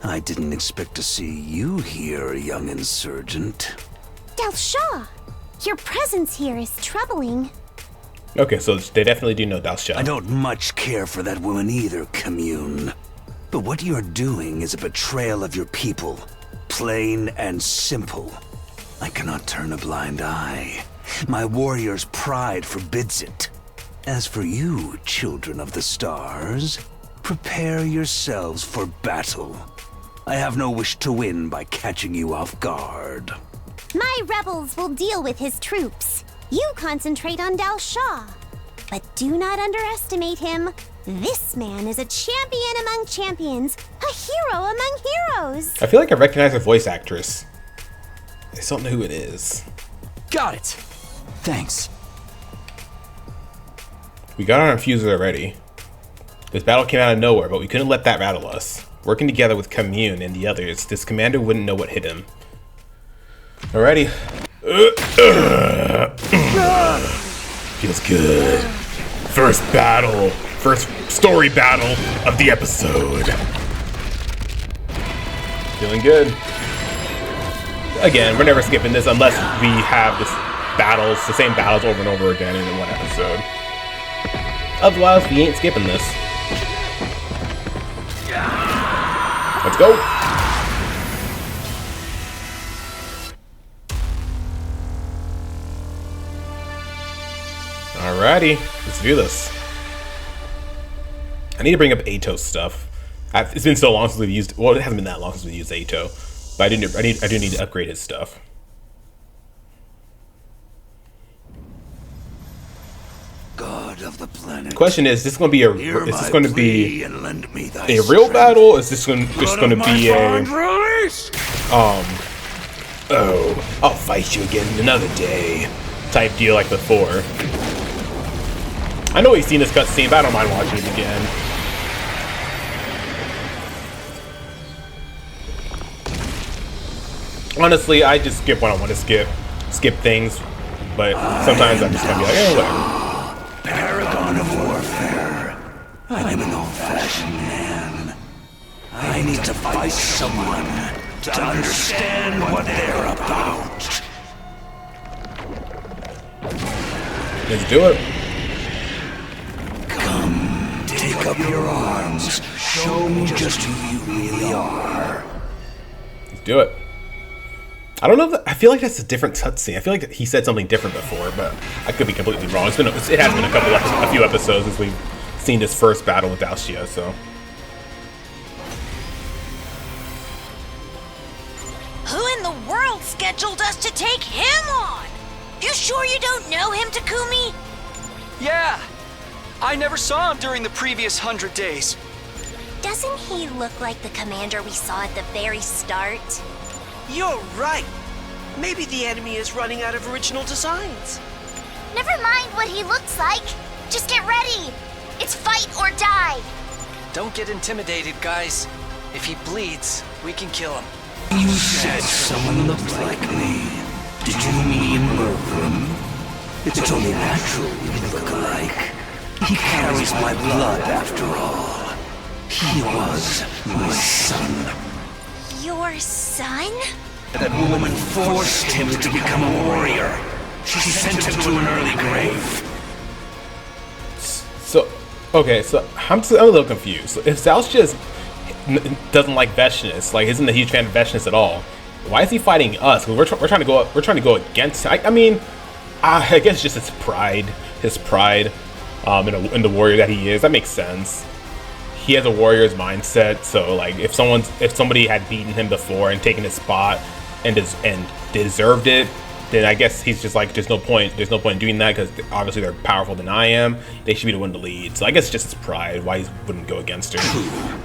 Speaker 6: I didn't expect to see you here, young insurgent.
Speaker 5: Dalcia, your presence here is troubling.
Speaker 1: Okay, so they definitely do know Dalcia.
Speaker 6: I don't much care for that woman either, Commune. But what you're doing is a betrayal of your people. Plain and simple. I cannot turn a blind eye. My warrior's pride forbids it. As for you, children of the stars, prepare yourselves for battle. I have no wish to win by catching you off guard.
Speaker 5: My rebels will deal with his troops. You concentrate on Dalcia. But do not underestimate him. This man is a champion among champions, a hero among heroes.
Speaker 1: I feel like I recognize a voice actress. I just don't know who it is.
Speaker 2: Got it. Thanks.
Speaker 1: We got our infusers already. This battle came out of nowhere, but we couldn't let that rattle us. Working together with Commune and the others, this commander wouldn't know what hit him. Alrighty. Feels good. First battle. First story battle of the episode. Feeling good. Again, we're never skipping this unless we have the same battles over and over again in one episode. Otherwise, we ain't skipping this. Let's go. Alrighty, let's do this. I need to bring up Ato's stuff. It's been so long since we've used. Well, it hasn't been that long since we used Ato, but I do need to upgrade his stuff.
Speaker 6: God of the planet.
Speaker 1: Question is this going to be is this going to be
Speaker 6: and lend me thy
Speaker 1: a real
Speaker 6: strength.
Speaker 1: battle? Or is this just going to be a
Speaker 6: Release!
Speaker 1: oh, I'll fight you again another day type deal like before? I know we've seen this cutscene, but I don't mind watching it again. Honestly, I just skip when I want to skip things, but sometimes I'm just gonna be like, eh, whatever.
Speaker 6: Paragon of warfare. I'm an old-fashioned man. I need to fight someone to understand what they're about.
Speaker 1: Let's do it.
Speaker 6: Come, take up your arms. Show me just who you really are.
Speaker 1: Let's do it. I don't know if I feel like that's a different cutscene. I feel like he said something different before, but I could be completely wrong. It has been a few episodes since we've seen this first battle with Dalcia, so.
Speaker 7: Who in the world scheduled us to take him on? You sure you don't know him, Takumi?
Speaker 8: Yeah! I never saw him during the previous 100 days.
Speaker 5: Doesn't he look like the commander we saw at the very start?
Speaker 9: You're right. Maybe the enemy is running out of original designs.
Speaker 5: Never mind what he looks like. Just get ready. It's fight or die.
Speaker 8: Don't get intimidated, guys. If he bleeds, we can kill him.
Speaker 6: You said someone looked like me. Did you mean Mergrim? It's only natural we look alike. He carries my blood after all. He was my son.
Speaker 5: Your son?
Speaker 6: That woman forced him to become a warrior. She sent him to an early grave.
Speaker 1: So, okay, so I'm a little confused. If Dalcia doesn't like Veshness, like isn't a huge fan of Veshness at all, why is he fighting us? We're trying to go against. I mean, I guess just his pride, in the warrior that he is. That makes sense. He has a warrior's mindset, so like if somebody had beaten him before and taken his spot and deserved it, then I guess he's just like, there's no point in doing that because obviously they're powerful than I am. They should be the one to lead. So I guess it's just his pride why he wouldn't go against her.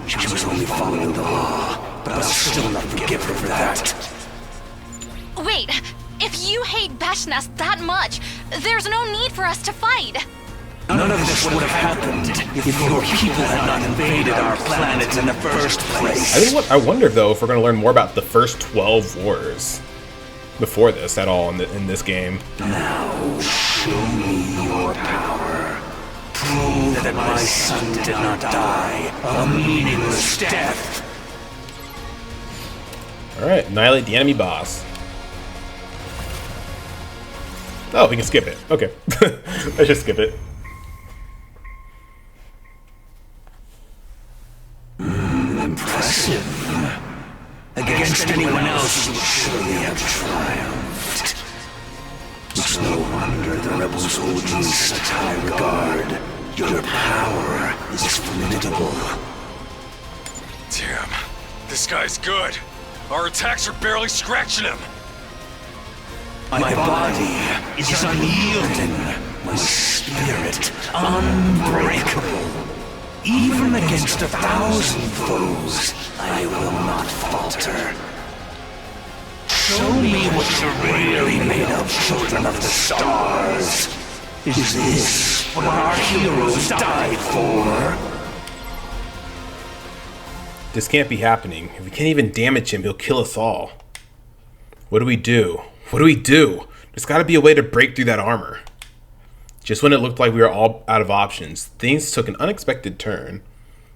Speaker 6: She was only following the law, but I'll still not forgive her for that.
Speaker 7: Wait, if you hate Bashnas that much, there's no need for us to fight.
Speaker 6: None of this would have happened if your people had not invaded our planet in the first place.
Speaker 1: I wonder though if we're going to learn more about the first 12 wars before this at all in this game.
Speaker 6: Now, show me your power. Prove that my son did not die a meaningless death.
Speaker 1: Alright, annihilate the enemy boss. Oh, we can skip it. Okay. Let's just skip it.
Speaker 6: Impressive. Against anyone else, you would surely have triumphed. It's no wonder the rebels hold you in such high regard. Your power is formidable.
Speaker 4: Damn, this guy's good. Our attacks are barely scratching him.
Speaker 6: My body is unyielding. My spirit unbreakable. Even against 1,000 foes, I will not falter. Show me what you're really made of, children of the stars. Is this what our heroes died for?
Speaker 1: This can't be happening. If we can't even damage him, he'll kill us all. What do we do? What do we do? There's got to be a way to break through that armor. Just when it looked like we were all out of options, things took an unexpected turn.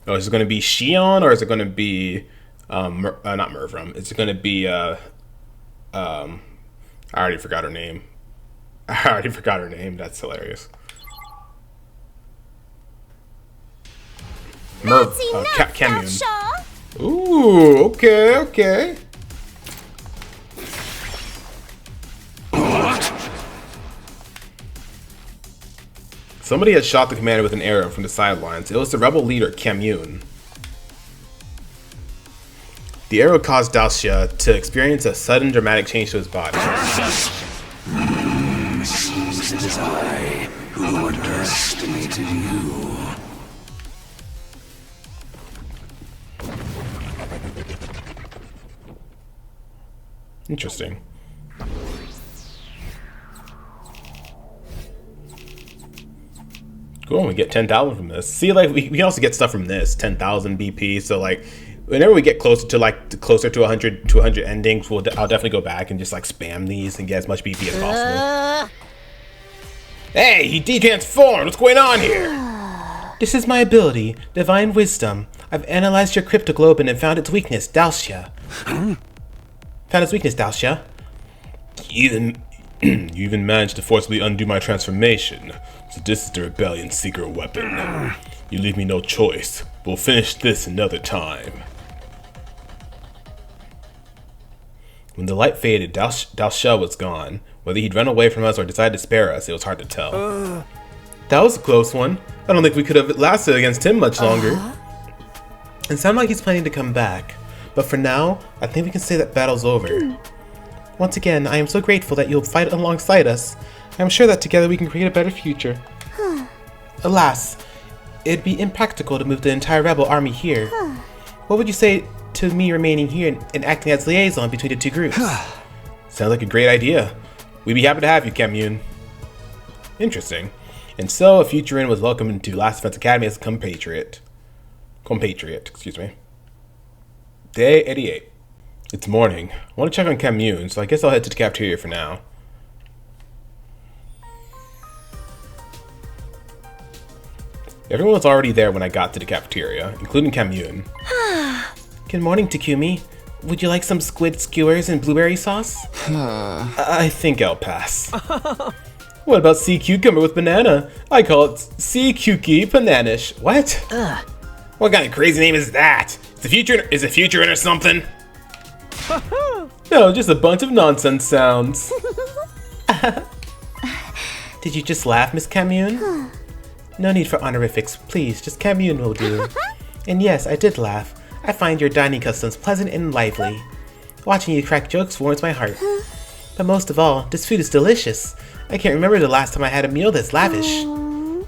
Speaker 1: Oh, is it going to be Shion or is it going to be, not Mervram? Is it going to be, I already forgot her name. That's hilarious. Kamyun. Ooh, okay. Somebody had shot the commander with an arrow from the sidelines. It was the rebel leader, Kamyun. The arrow caused Daoxia to experience a sudden dramatic change to his body.
Speaker 6: Seems it is I who underestimated you.
Speaker 1: Interesting. Cool, we get 10,000 from this. See, like, we can also get stuff from this, 10,000 BP, so, like, whenever we get closer to 100 endings, I'll definitely go back and just, like, spam these and get as much BP as possible. Hey, he de-transformed! What's going on here? This is my ability, Divine Wisdom. I've analyzed your cryptoglobin and found its weakness, Daoxia. You even managed to forcibly undo my transformation. So this is the rebellion's secret weapon. You leave me no choice. We'll finish this another time. When the light faded, Daoxia was gone. Whether he'd run away from us or decided to spare us, it was hard to tell. That was a close one. I don't think we could have lasted against him much longer. It sounds like he's planning to come back. But for now, I think we can say that battle's over. Once again, I am so grateful that you'll fight alongside us. I am sure that together we can create a better future. Alas, it'd be impractical to move the entire rebel army here. What would you say to me remaining here and acting as liaison between the two groups? Sounds like a great idea. We'd be happy to have you, Kamyun. Interesting. And so, a Futurin was welcomed into Last Defense Academy as a compatriot, excuse me. Day 88. It's morning. I want to check on Kamyun, so I guess I'll head to the cafeteria for now. Everyone was already there when I got to the cafeteria, including Kamyun. Good morning, Takumi. Would you like some squid skewers and blueberry sauce? I think I'll pass. What about sea cucumber with banana? I call it sea cukie bananish. What? What kind of crazy name is that? Is it Futurin or something? No, just a bunch of nonsense sounds. Did you just laugh, Miss Kamyun? No need for honorifics, please. Just Kamyun will do. And yes, I did laugh. I find your dining customs pleasant and lively. Watching you crack jokes warms my heart. But most of all, this food is delicious. I can't remember the last time I had a meal this lavish.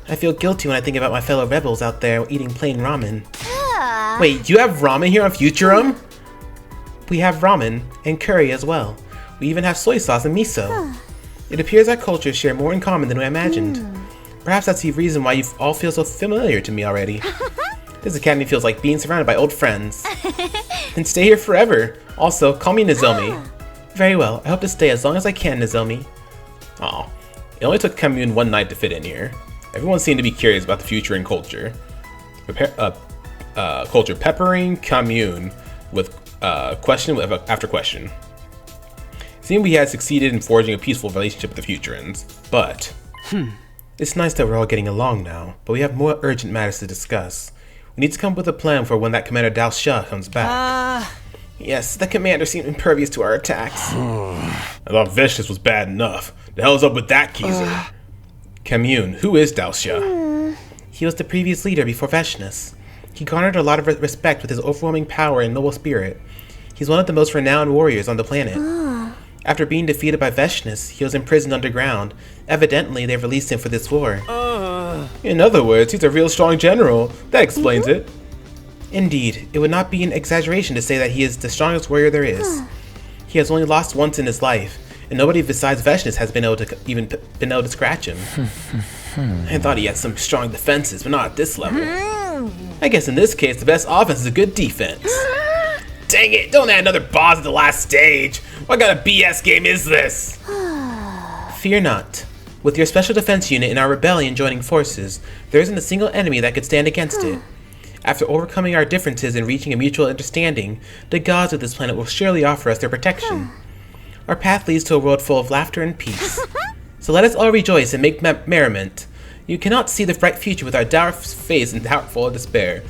Speaker 1: I feel guilty when I think about my fellow rebels out there eating plain ramen. Wait, you have ramen here on Futurum? We have ramen and curry as well. We even have soy sauce and miso. It appears our cultures share more in common than I imagined. Perhaps that's the reason why you all feel so familiar to me already. This academy feels like being surrounded by old friends. Then stay here forever. Also, call me Nozomi. Very well, I hope to stay as long as I can, Nozomi. Aw, it only took Commune one night to fit in here. Everyone seemed to be curious about the future and culture. Culture peppering Commune with question after question. It seemed we had succeeded in forging a peaceful relationship with the Futurans, but... It's nice that we're all getting along now, but we have more urgent matters to discuss. We need to come up with a plan for when that Commander Dao Xia comes back. Yes, the commander seemed impervious to our attacks. I thought Vicious was bad enough. The hell's up with that geezer? Commune, who is Dao Xia? He was the previous leader before Veshness. He garnered a lot of respect with his overwhelming power and noble spirit. He's one of the most renowned warriors on the planet. After being defeated by Veshness, he was imprisoned underground. Evidently, they released him for this war. In other words, he's a real strong general. That explains it. Indeed, it would not be an exaggeration to say that he is the strongest warrior there is. He has only lost once in his life, and nobody besides Veshness has been able to scratch him. I thought he had some strong defenses, but not at this level. I guess in this case, the best offense is a good defense. Dang it, don't add another boss at the last stage. What kind of BS game is this? Fear not. With your special defense unit and our rebellion joining forces, there isn't a single enemy that could stand against it. After overcoming our differences and reaching a mutual understanding, the gods of this planet will surely offer us their protection. Our path leads to a world full of laughter and peace. So let us all rejoice and make merriment. You cannot see the bright future with our dour face and heart full of despair.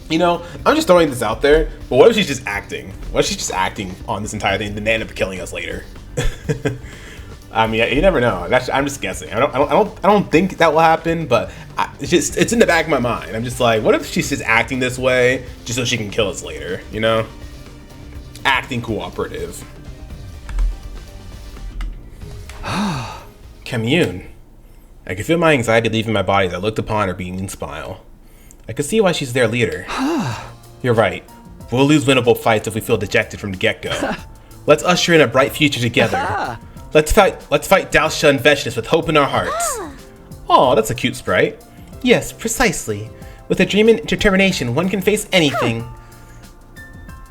Speaker 1: You know, I'm just throwing this out there, but what if she's just acting? What if she's just acting on this entire thing, then they end up killing us later? I mean, you never know. I'm just guessing. I don't think that will happen, but it's in the back of my mind. I'm just like, what if she's just acting this way just so she can kill us later? You know, acting cooperative. Commune. I could feel my anxiety leaving my body as I looked upon her beaming smile. I could see why she's their leader. You're right. We'll lose winnable fights if we feel dejected from the get-go. Let's usher in a bright future together. Let's fight Dao Xia and Veshness with hope in our hearts. Oh, that's a cute sprite. Yes, precisely. With a dream and determination, one can face anything.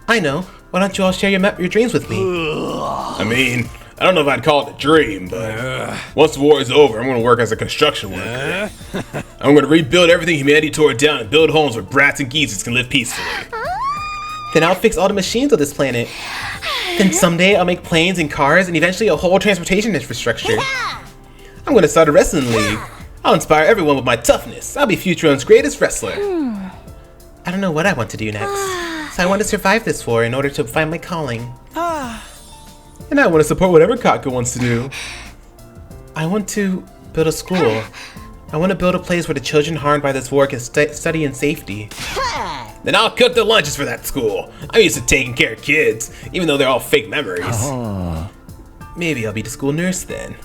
Speaker 1: I know. Why don't you all share your dreams with me? I mean, I don't know if I'd call it a dream, but once the war is over, I'm going to work as a construction worker. I'm going to rebuild everything humanity tore down and build homes where brats and geezers can live peacefully. Then I'll fix all the machines of this planet. Then someday I'll make planes and cars and eventually a whole transportation infrastructure. I'm going to start a wrestling league. I'll inspire everyone with my toughness. I'll be Futurum's greatest wrestler. I don't know what I want to do next, so I want to survive this war in order to find my calling. And I want to support whatever Katka wants to do. I want to build a school. I want to build a place where the children harmed by this war can study in safety. Then I'll cook the lunches for that school. I'm used to taking care of kids, even though they're all fake memories. Maybe I'll be the school nurse then.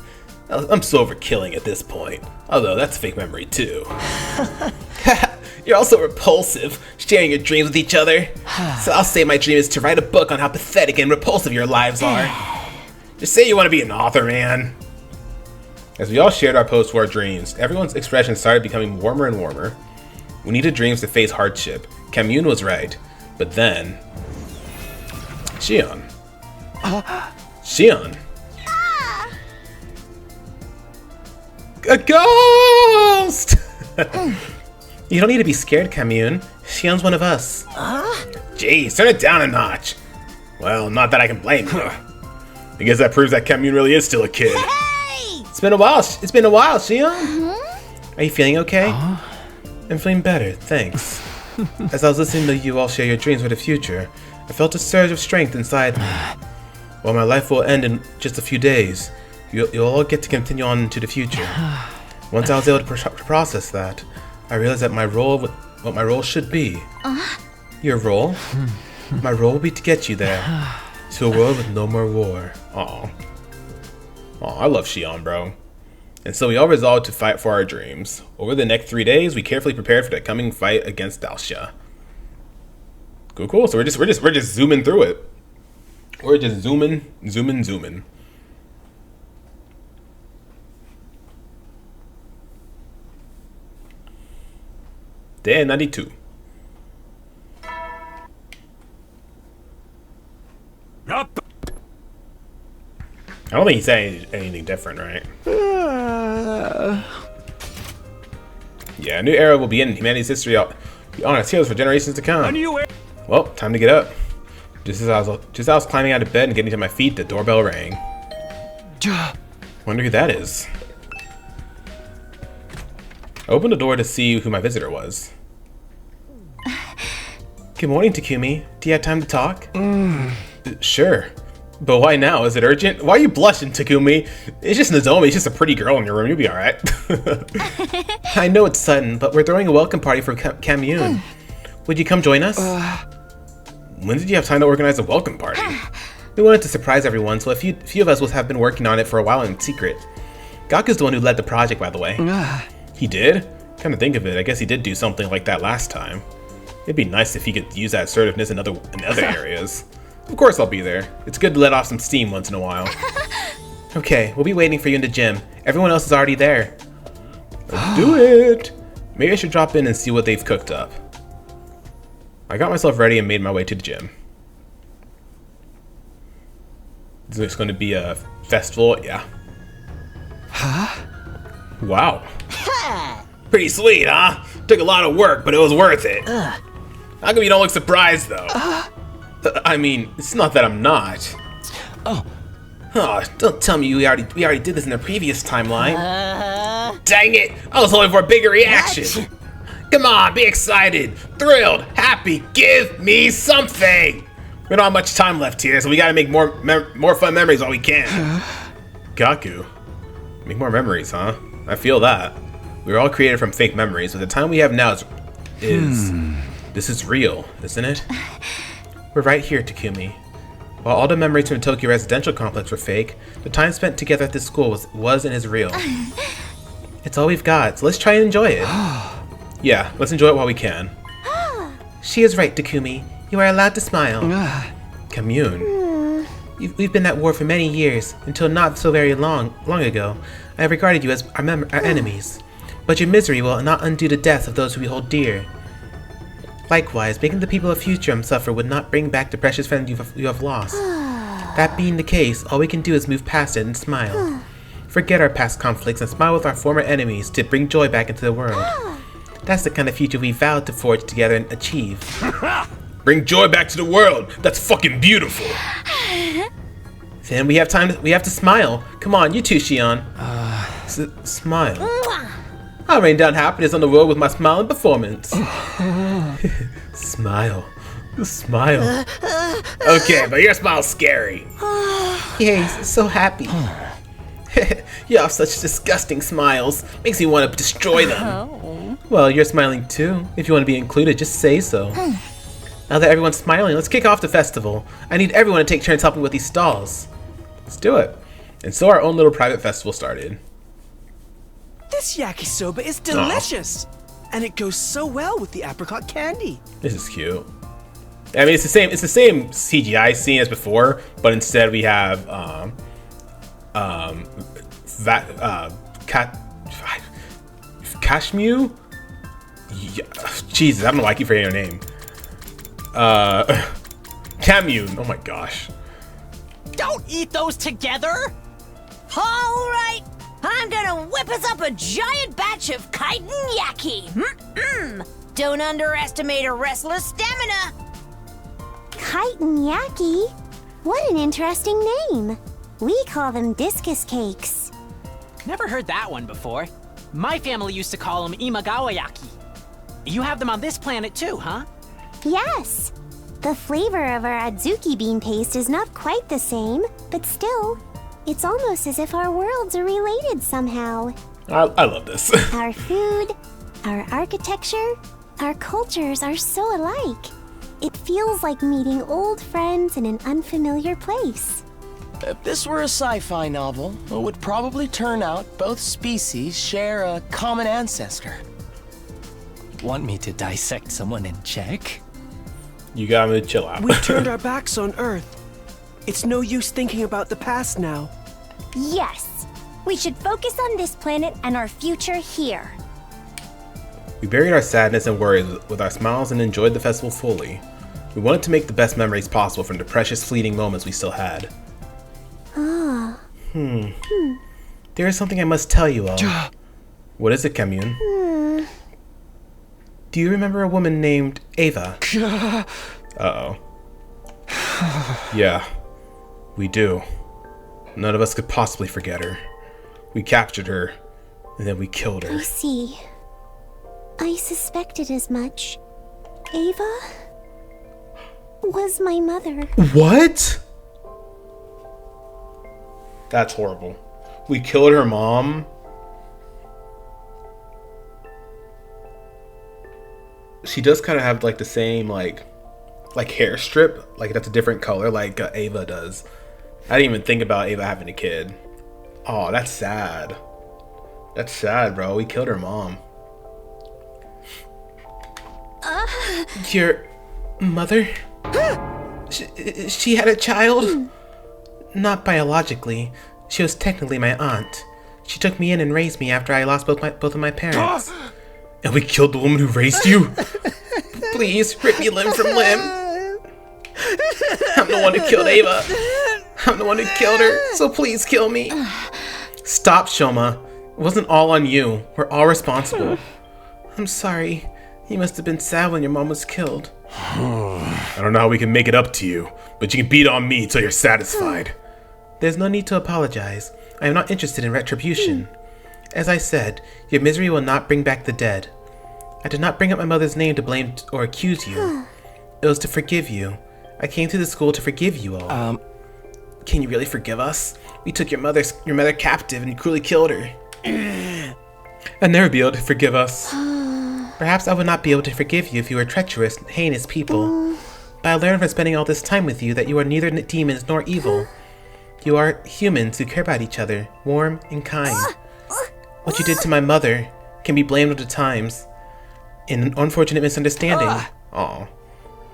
Speaker 1: I'm so over killing at this point. Although that's a fake memory too. You're also repulsive, sharing your dreams with each other. So I'll say my dream is to write a book on how pathetic and repulsive your lives are. Just say you want to be an author, man. As we all shared our post-war dreams, everyone's expression started becoming warmer and warmer. We needed dreams to face hardship. Commune was right. But then... Xion. Xion. A ghost! You don't need to be scared, Commune. Xion's one of us. Jeez, turn it down a notch. Well, not that I can blame you. I guess that proves that Commune really is still a kid.
Speaker 7: Hey!
Speaker 1: It's been a while, Xion. Are you feeling okay? I'm feeling better, thanks. As I was listening to you all share your dreams for the future, I felt a surge of strength inside me. While my life will end in just a few days, you'll all get to continue on into the future. Once I was able to process that, I realized that what my role should be. Your role? My role will be to get you there. To a world with no more war. Aw. Oh, I love Shion, bro. And so we all resolved to fight for our dreams. Over the next 3 days, we carefully prepared for the coming fight against Dalsha. Cool. So we're just zooming through it. We're just zooming. Day 92.
Speaker 4: Up.
Speaker 1: I don't think he's saying anything different, right? Yeah, a new era will begin in humanity's history. Be on its heels for generations to come. Well, time to get up. Just as I was climbing out of bed and getting to my feet, the doorbell rang. Wonder who that is. I opened the door to see who my visitor was. Good morning, Takumi. Do you have time to talk? Sure. But why now? Is it urgent? Why are you blushing, Takumi? It's just Nozomi. It's just a pretty girl in your room. You'll be alright. I know it's sudden, but we're throwing a welcome party for Kamyun. Would you come join us? When did you have time to organize a welcome party? We wanted to surprise everyone, so a few of us have been working on it for a while in secret. Gaku's the one who led the project, by the way. He did? Come to think of it, I guess he did do something like that last time. It'd be nice if he could use that assertiveness in other areas. Of course I'll be there. It's good to let off some steam once in a while. Okay, we'll be waiting for you in the gym. Everyone else is already there. Let's do it! Maybe I should drop in and see what they've cooked up. I got myself ready and made my way to the gym. Is this going to be a festival? Yeah.
Speaker 2: Huh?
Speaker 1: Wow. Pretty sweet, huh? Took a lot of work, but it was worth it. How come you don't look surprised, though? I mean, it's not that I'm not. Oh, don't tell me we already did this in the previous timeline. Dang it! I was hoping for a bigger reaction. Come on, be excited, thrilled, happy. Give me something. We don't have much time left here, so we gotta make more fun memories while we can. Gaku, make more memories, huh? I feel that. We were all created from fake memories, but the time we have now this is real, isn't it? We're right here, Takumi. While all the memories from the Tokyo residential complex were fake, the time spent together at this school was and is real. It's all we've got, so let's try and enjoy it. Yeah, let's enjoy it while we can. She is right, Takumi. You are allowed to smile. Kamyun. We've been at war for many years, until not so very long ago. I have regarded you as our enemies. But your misery will not undo the deaths of those who we hold dear. Likewise, making the people of Futurum suffer would not bring back the precious friend you have lost. That being the case, all we can do is move past it and smile. Forget our past conflicts and smile with our former enemies to bring joy back into the world. That's the kind of future we vowed to forge together and achieve. Bring joy back to the world! That's fucking beautiful! Then we have to smile. Come on, you too, Shion. Smile. I'll rain down happiness on the world with my smile and performance. Smile. Smile. Okay, but your smile's scary. Yeah, he's so happy. You have such disgusting smiles. Makes me want to destroy them. Well, you're smiling too. If you want to be included, just say so. Now that everyone's smiling, let's kick off the festival. I need everyone to take turns helping with these stalls. Let's do it. And so our own little private festival started.
Speaker 9: This yakisoba is delicious! And it goes so well with the apricot candy.
Speaker 1: This is cute. I mean, it's the same CGI scene as before, but instead we have Kashmew? Yeah, Jesus, I don't know why I keep forgetting her name. Kamyun, oh my gosh.
Speaker 7: Don't eat those together! Alright, I'm gonna whip us up a giant batch of chitin yaki. Don't underestimate a wrestler's stamina.
Speaker 5: Chitin yaki? What an interesting name. We call them discus cakes.
Speaker 10: Never heard that one before. My family used to call them imagawayaki. You have them on this planet too, huh?
Speaker 5: Yes. The flavor of our adzuki bean paste is not quite the same, but still, it's almost as if our worlds are related somehow.
Speaker 1: I love this.
Speaker 5: Our food, our architecture, our cultures are so alike. It feels like meeting old friends in an unfamiliar place.
Speaker 2: If this were a sci-fi novel, it would probably turn out both species share a common ancestor. Want me to dissect someone in Czech?
Speaker 1: You got me to chill out.
Speaker 9: We turned our backs on Earth. It's no use thinking about the past now.
Speaker 5: Yes. We should focus on this planet and our future here.
Speaker 1: We buried our sadness and worries with our smiles and enjoyed the festival fully. We wanted to make the best memories possible from the precious fleeting moments we still had. There is something I must tell you all. What is it, Commune? Do you remember a woman named Ava? Uh-oh. Yeah, we do. None of us could possibly forget her. We captured her, and then we killed her.
Speaker 5: I see. I suspected as much. Ava was my mother.
Speaker 1: What? That's horrible. We killed her mom. She does kind of have like the same like hair strip, like that's a different color like Ava does. I didn't even think about Ava having a kid. Oh, that's sad. That's sad, bro. We killed her mom. Your mother? She had a child? Not biologically. She was technically my aunt. She took me in and raised me after I lost both of my parents. And we killed the woman who raised you? Please, rip me limb from limb. I'm the one who killed Ava. I'm the one who killed her, so please kill me. Stop, Shoma. It wasn't all on you. We're all responsible. I'm sorry. You must have been sad when your mom was killed. I don't know how we can make it up to you, but you can beat on me till you're satisfied. There's no need to apologize. I am not interested in retribution. As I said, your misery will not bring back the dead. I did not bring up my mother's name to blame or accuse you. It was to forgive you. I came to the school to forgive you all. Can you really forgive us? We took your mother captive and cruelly killed her. I'd never be able to forgive us. Perhaps I would not be able to forgive you if you were treacherous, heinous people. But I learned from spending all this time with you that you are neither demons nor evil. You are humans who care about each other, warm and kind. What you did to my mother can be blamed at the times in an unfortunate misunderstanding. Aw.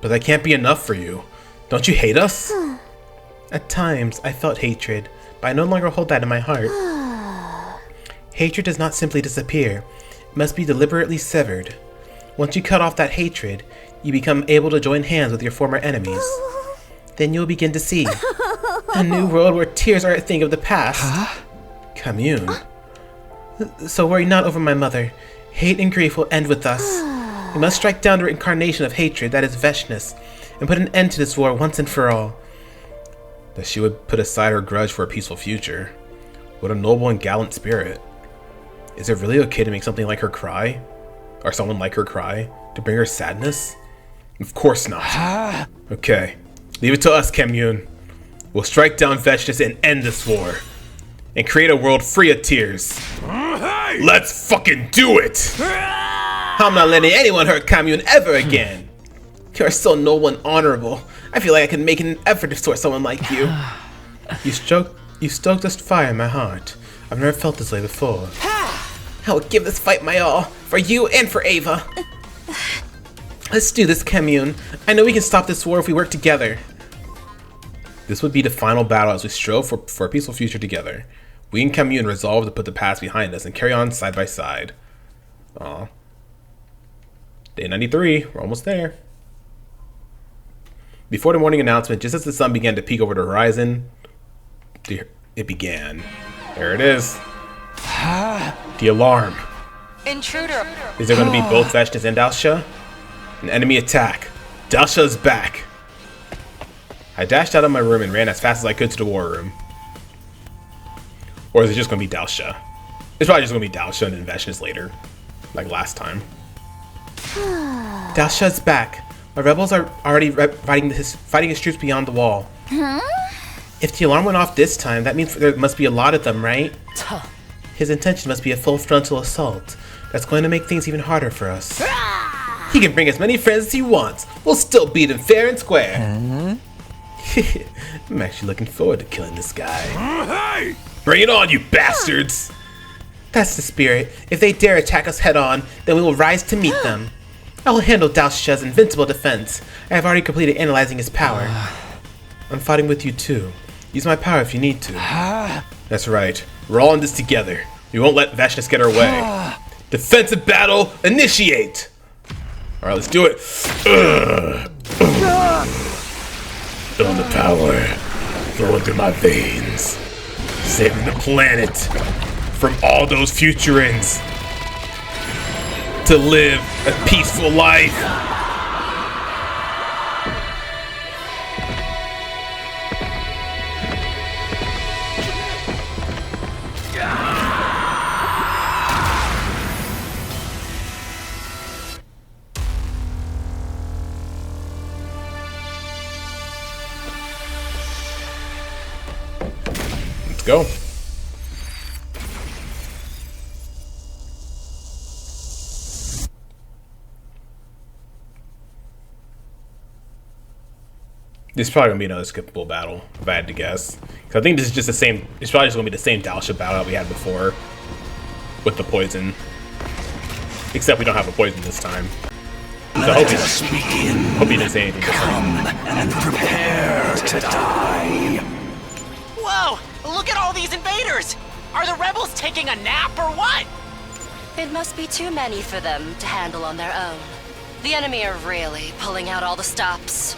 Speaker 1: But that can't be enough for you. Don't you hate us? At times, I felt hatred, but I no longer hold that in my heart. Hatred does not simply disappear. It must be deliberately severed. Once you cut off that hatred, you become able to join hands with your former enemies. Then you'll begin to see a new world where tears are a thing of the past. Commune. So worry not over my mother. Hate and grief will end with us. We must strike down the incarnation of hatred, that is Veshness, and put an end to this war once and for all. That she would put aside her grudge for a peaceful future. What a noble and gallant spirit. Is it really okay to make something like her cry? Or someone like her cry? To bring her sadness? Of course not. Okay. Leave it to us, Commune. We'll strike down Veshness and end this war. And create a world free of tears. Let's fucking do it! I'm not letting anyone hurt Commune ever again. You are so noble and honorable. I feel like I can make an effort to sort someone like you. You stoked this fire in my heart. I've never felt this way before. I will give this fight my all, for you and for Ava. Let's do this, Commune. I know we can stop this war if we work together. This would be the final battle as we strove for a peaceful future together. We and Commune resolve to put the past behind us and carry on side by side. Aw. Day 93, we're almost there. Before the morning announcement, just as the sun began to peek over the horizon, it began. There it is. The alarm.
Speaker 11: Intruder.
Speaker 1: Is there going to be both Veshness and Dalsha? An enemy attack. Dalsha is back. I dashed out of my room and ran as fast as I could to the war room. Or is it just going to be Dalsha? It's probably just going to be Dalsha and then Veshness later. Like last time. Dalsha's back. My rebels are already fighting his troops beyond the wall. If the alarm went off this time, that means there must be a lot of them, right? His intention must be a full frontal assault. That's going to make things even harder for us. He can bring as many friends as he wants. We'll still beat him fair and square. I'm actually looking forward to killing this guy.
Speaker 4: Hey!
Speaker 1: Bring it on, you bastards! That's the spirit. If they dare attack us head-on, then we will rise to meet them. I will handle Daosha's invincible defense. I have already completed analyzing his power. I'm fighting with you too. Use my power if you need to. That's right. We're all in this together. We won't let Vashnis get our way. Defensive battle, initiate! Alright, let's do it. Feel the power flowing through my veins. Saving the planet from all those futurins to live a peaceful life. Let's go. This is probably gonna be another skippable battle, if I had to guess. Because I think this is just the same. It's probably just gonna be the same Daosha battle that we had before, with the poison. Except we don't have a poison this time. So I hope he didn't say anything.
Speaker 6: Come and prepare to die.
Speaker 10: Whoa! Look at all these invaders! Are the rebels taking a nap or what?
Speaker 3: It must be too many for them to handle on their own. The enemy are really pulling out all the stops.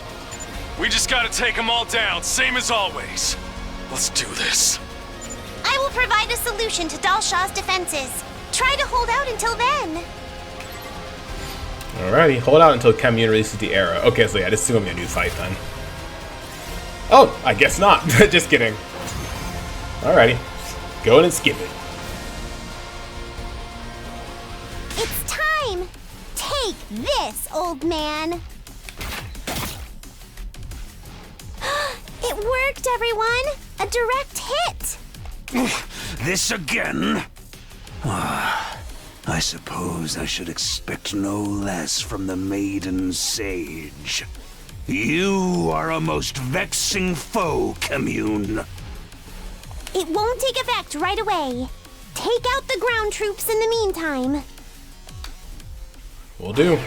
Speaker 4: We just gotta take them all down, same as always. Let's do this.
Speaker 5: I will provide a solution to Dalshaw's defenses. Try to hold out until then.
Speaker 1: Alrighty, hold out until Commune releases the arrow. Okay, so yeah, this is gonna be a new fight then. Oh, I guess not. Just kidding. Alrighty, go in and skip it.
Speaker 5: It's time! Take this, old man! It worked, everyone! A direct hit!
Speaker 6: This again? I suppose I should expect no less from the Maiden Sage. You are a most vexing foe, Commune.
Speaker 5: It won't take effect right away. Take out the ground troops in the meantime.
Speaker 1: Will do.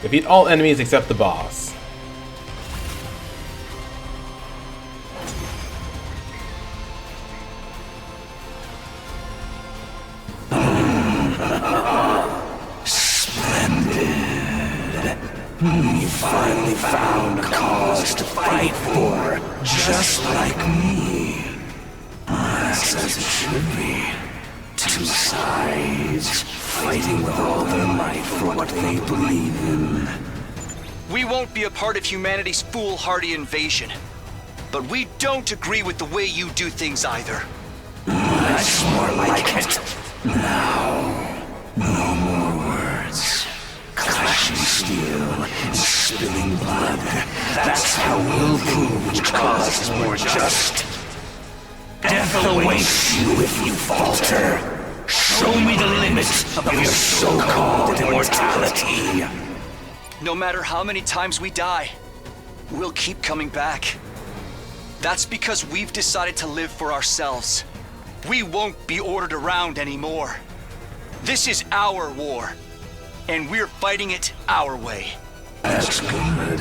Speaker 1: Defeat all enemies except the boss.
Speaker 6: Splendid. You finally found a cause to fight for, just like me. That's as it should be. Two sides, fighting with all their might for what they believe in.
Speaker 8: We won't be a part of humanity's foolhardy invasion. But we don't agree with the way you do things either.
Speaker 6: That's more like it. Now, no more words. Clashing steel and spilling blood. That's how we'll prove which cause is more just. Death awaits you if you falter. Show me the limits of your so-called immortality.
Speaker 8: No matter how many times we die, we'll keep coming back. That's because we've decided to live for ourselves. We won't be ordered around anymore. This is our war, and we're fighting it our way.
Speaker 6: That's good.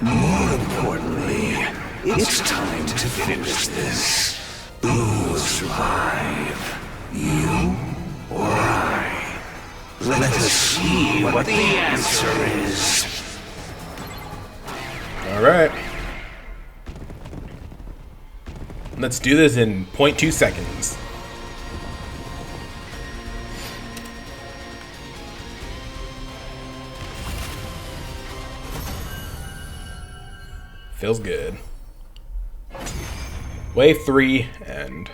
Speaker 6: More importantly, it's time to finish this. Who will survive? You or I? Let us see what the answer is.
Speaker 1: Alright. Let's do this in 0.2 seconds. Feels good. Wave 3 and...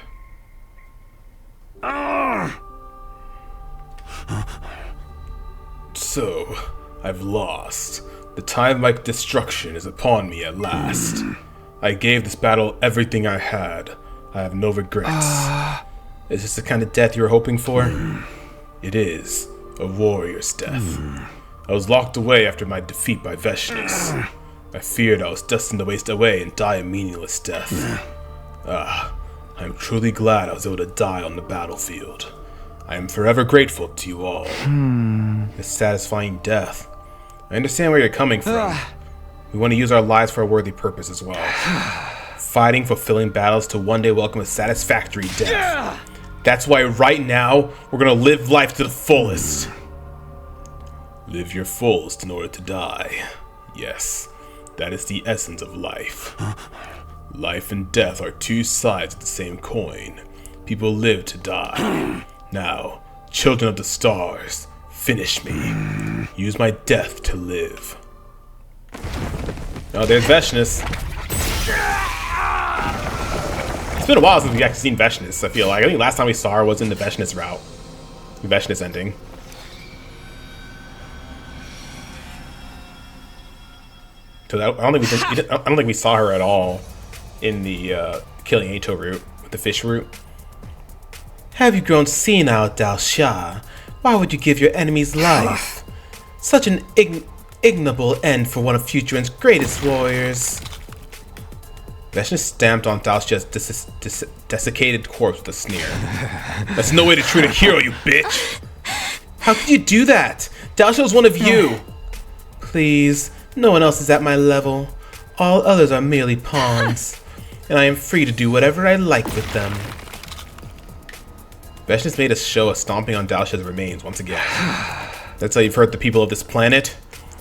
Speaker 1: So, I've lost. The time of my destruction is upon me at last. I gave this battle everything I had. I have no regrets. Is this the kind of death you were hoping for? It is. A warrior's death. I was locked away after my defeat by Veshness. I feared I was destined to waste away and die a meaningless death. I am truly glad I was able to die on the battlefield. I am forever grateful to you all. A satisfying death. I understand where you're coming from. We want to use our lives for a worthy purpose as well. Fighting, fulfilling battles to one day welcome a satisfactory death. That's why right now, we're gonna live life to the fullest. Live your fullest in order to die. Yes, that is the essence of life. Life and death are two sides of the same coin. People live to die. Now, children of the stars, finish me. Use my death to live. Oh, there's Veshness. It's been a while since we've actually seen Veshness, I feel like. I think last time we saw her was in the Veshness route. The Veshness ending. So I don't think we saw her at all in the Killing Ato route, with the fish route. Have you grown senile, Dao Xia? Why would you give your enemy's life? Such an ignoble end for one of Futuran's greatest warriors. Veshness stamped on Dao Xia's desiccated corpse with a sneer. That's no way to treat a hero, you bitch! How could you do that? Dao Xia's one of you! Please, no one else is at my level. All others are merely pawns, and I am free to do whatever I like with them. Veshness made a show of stomping on Dao Xia's remains once again. That's how you've hurt the people of this planet?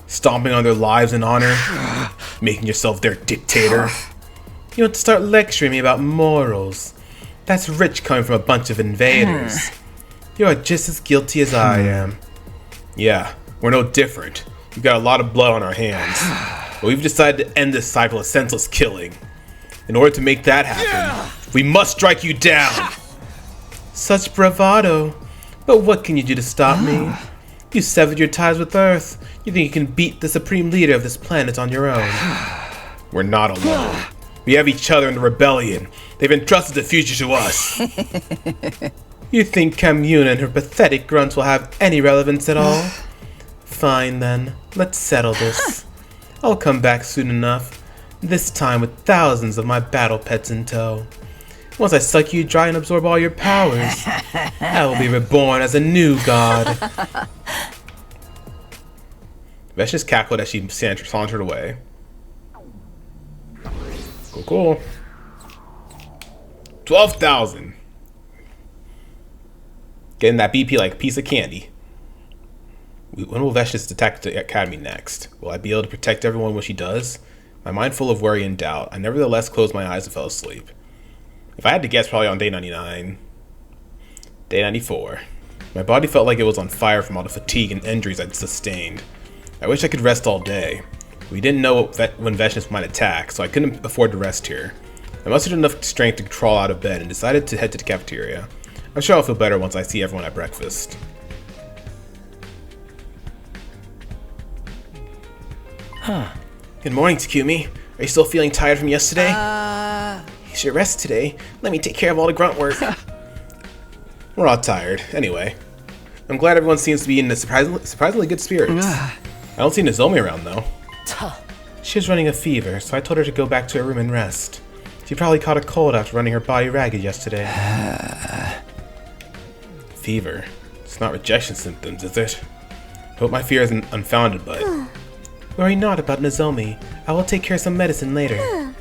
Speaker 1: Stomping on their lives and honor? Making yourself their dictator? You want to start lecturing me about morals? That's rich coming from a bunch of invaders. You are just as guilty as I am. Yeah, we're no different. We've got a lot of blood on our hands. But we've decided to end this cycle of senseless killing. In order to make that happen, we must strike you down! Such bravado. But what can you do to stop me? You severed your ties with Earth. You think you can beat the supreme leader of this planet on your own? We're not alone. We have each other in the rebellion. They've entrusted the future to us. You think Commune and her pathetic grunts will have any relevance at all? Fine then, let's settle this. I'll come back soon enough, this time with thousands of my battle pets in tow. Once I suck you dry and absorb all your powers, I will be reborn as a new god. Veshness cackled as she sauntered away. Cool. 12,000. Getting that BP like a piece of candy. When will Veshness attack the academy next? Will I be able to protect everyone when she does? My mind full of worry and doubt, I nevertheless closed my eyes and fell asleep. If I had to guess, probably on day 99. Day 94. My body felt like it was on fire from all the fatigue and injuries I'd sustained. I wish I could rest all day. We didn't know when Veshness might attack, so I couldn't afford to rest here. I mustered enough strength to crawl out of bed and decided to head to the cafeteria. I'm sure I'll feel better once I see everyone at breakfast. Good morning, Takumi. Are you still feeling tired from yesterday? You should rest today. Let me take care of all the grunt work. We're all tired, anyway. I'm glad everyone seems to be in a surprisingly good spirits. I don't see Nozomi around, though. She was running a fever, so I told her to go back to her room and rest. She probably caught a cold after running her body ragged yesterday. Fever. It's not rejection symptoms, is it? I hope my fear isn't unfounded, but... Worry not about Nozomi. I will take care of some medicine later.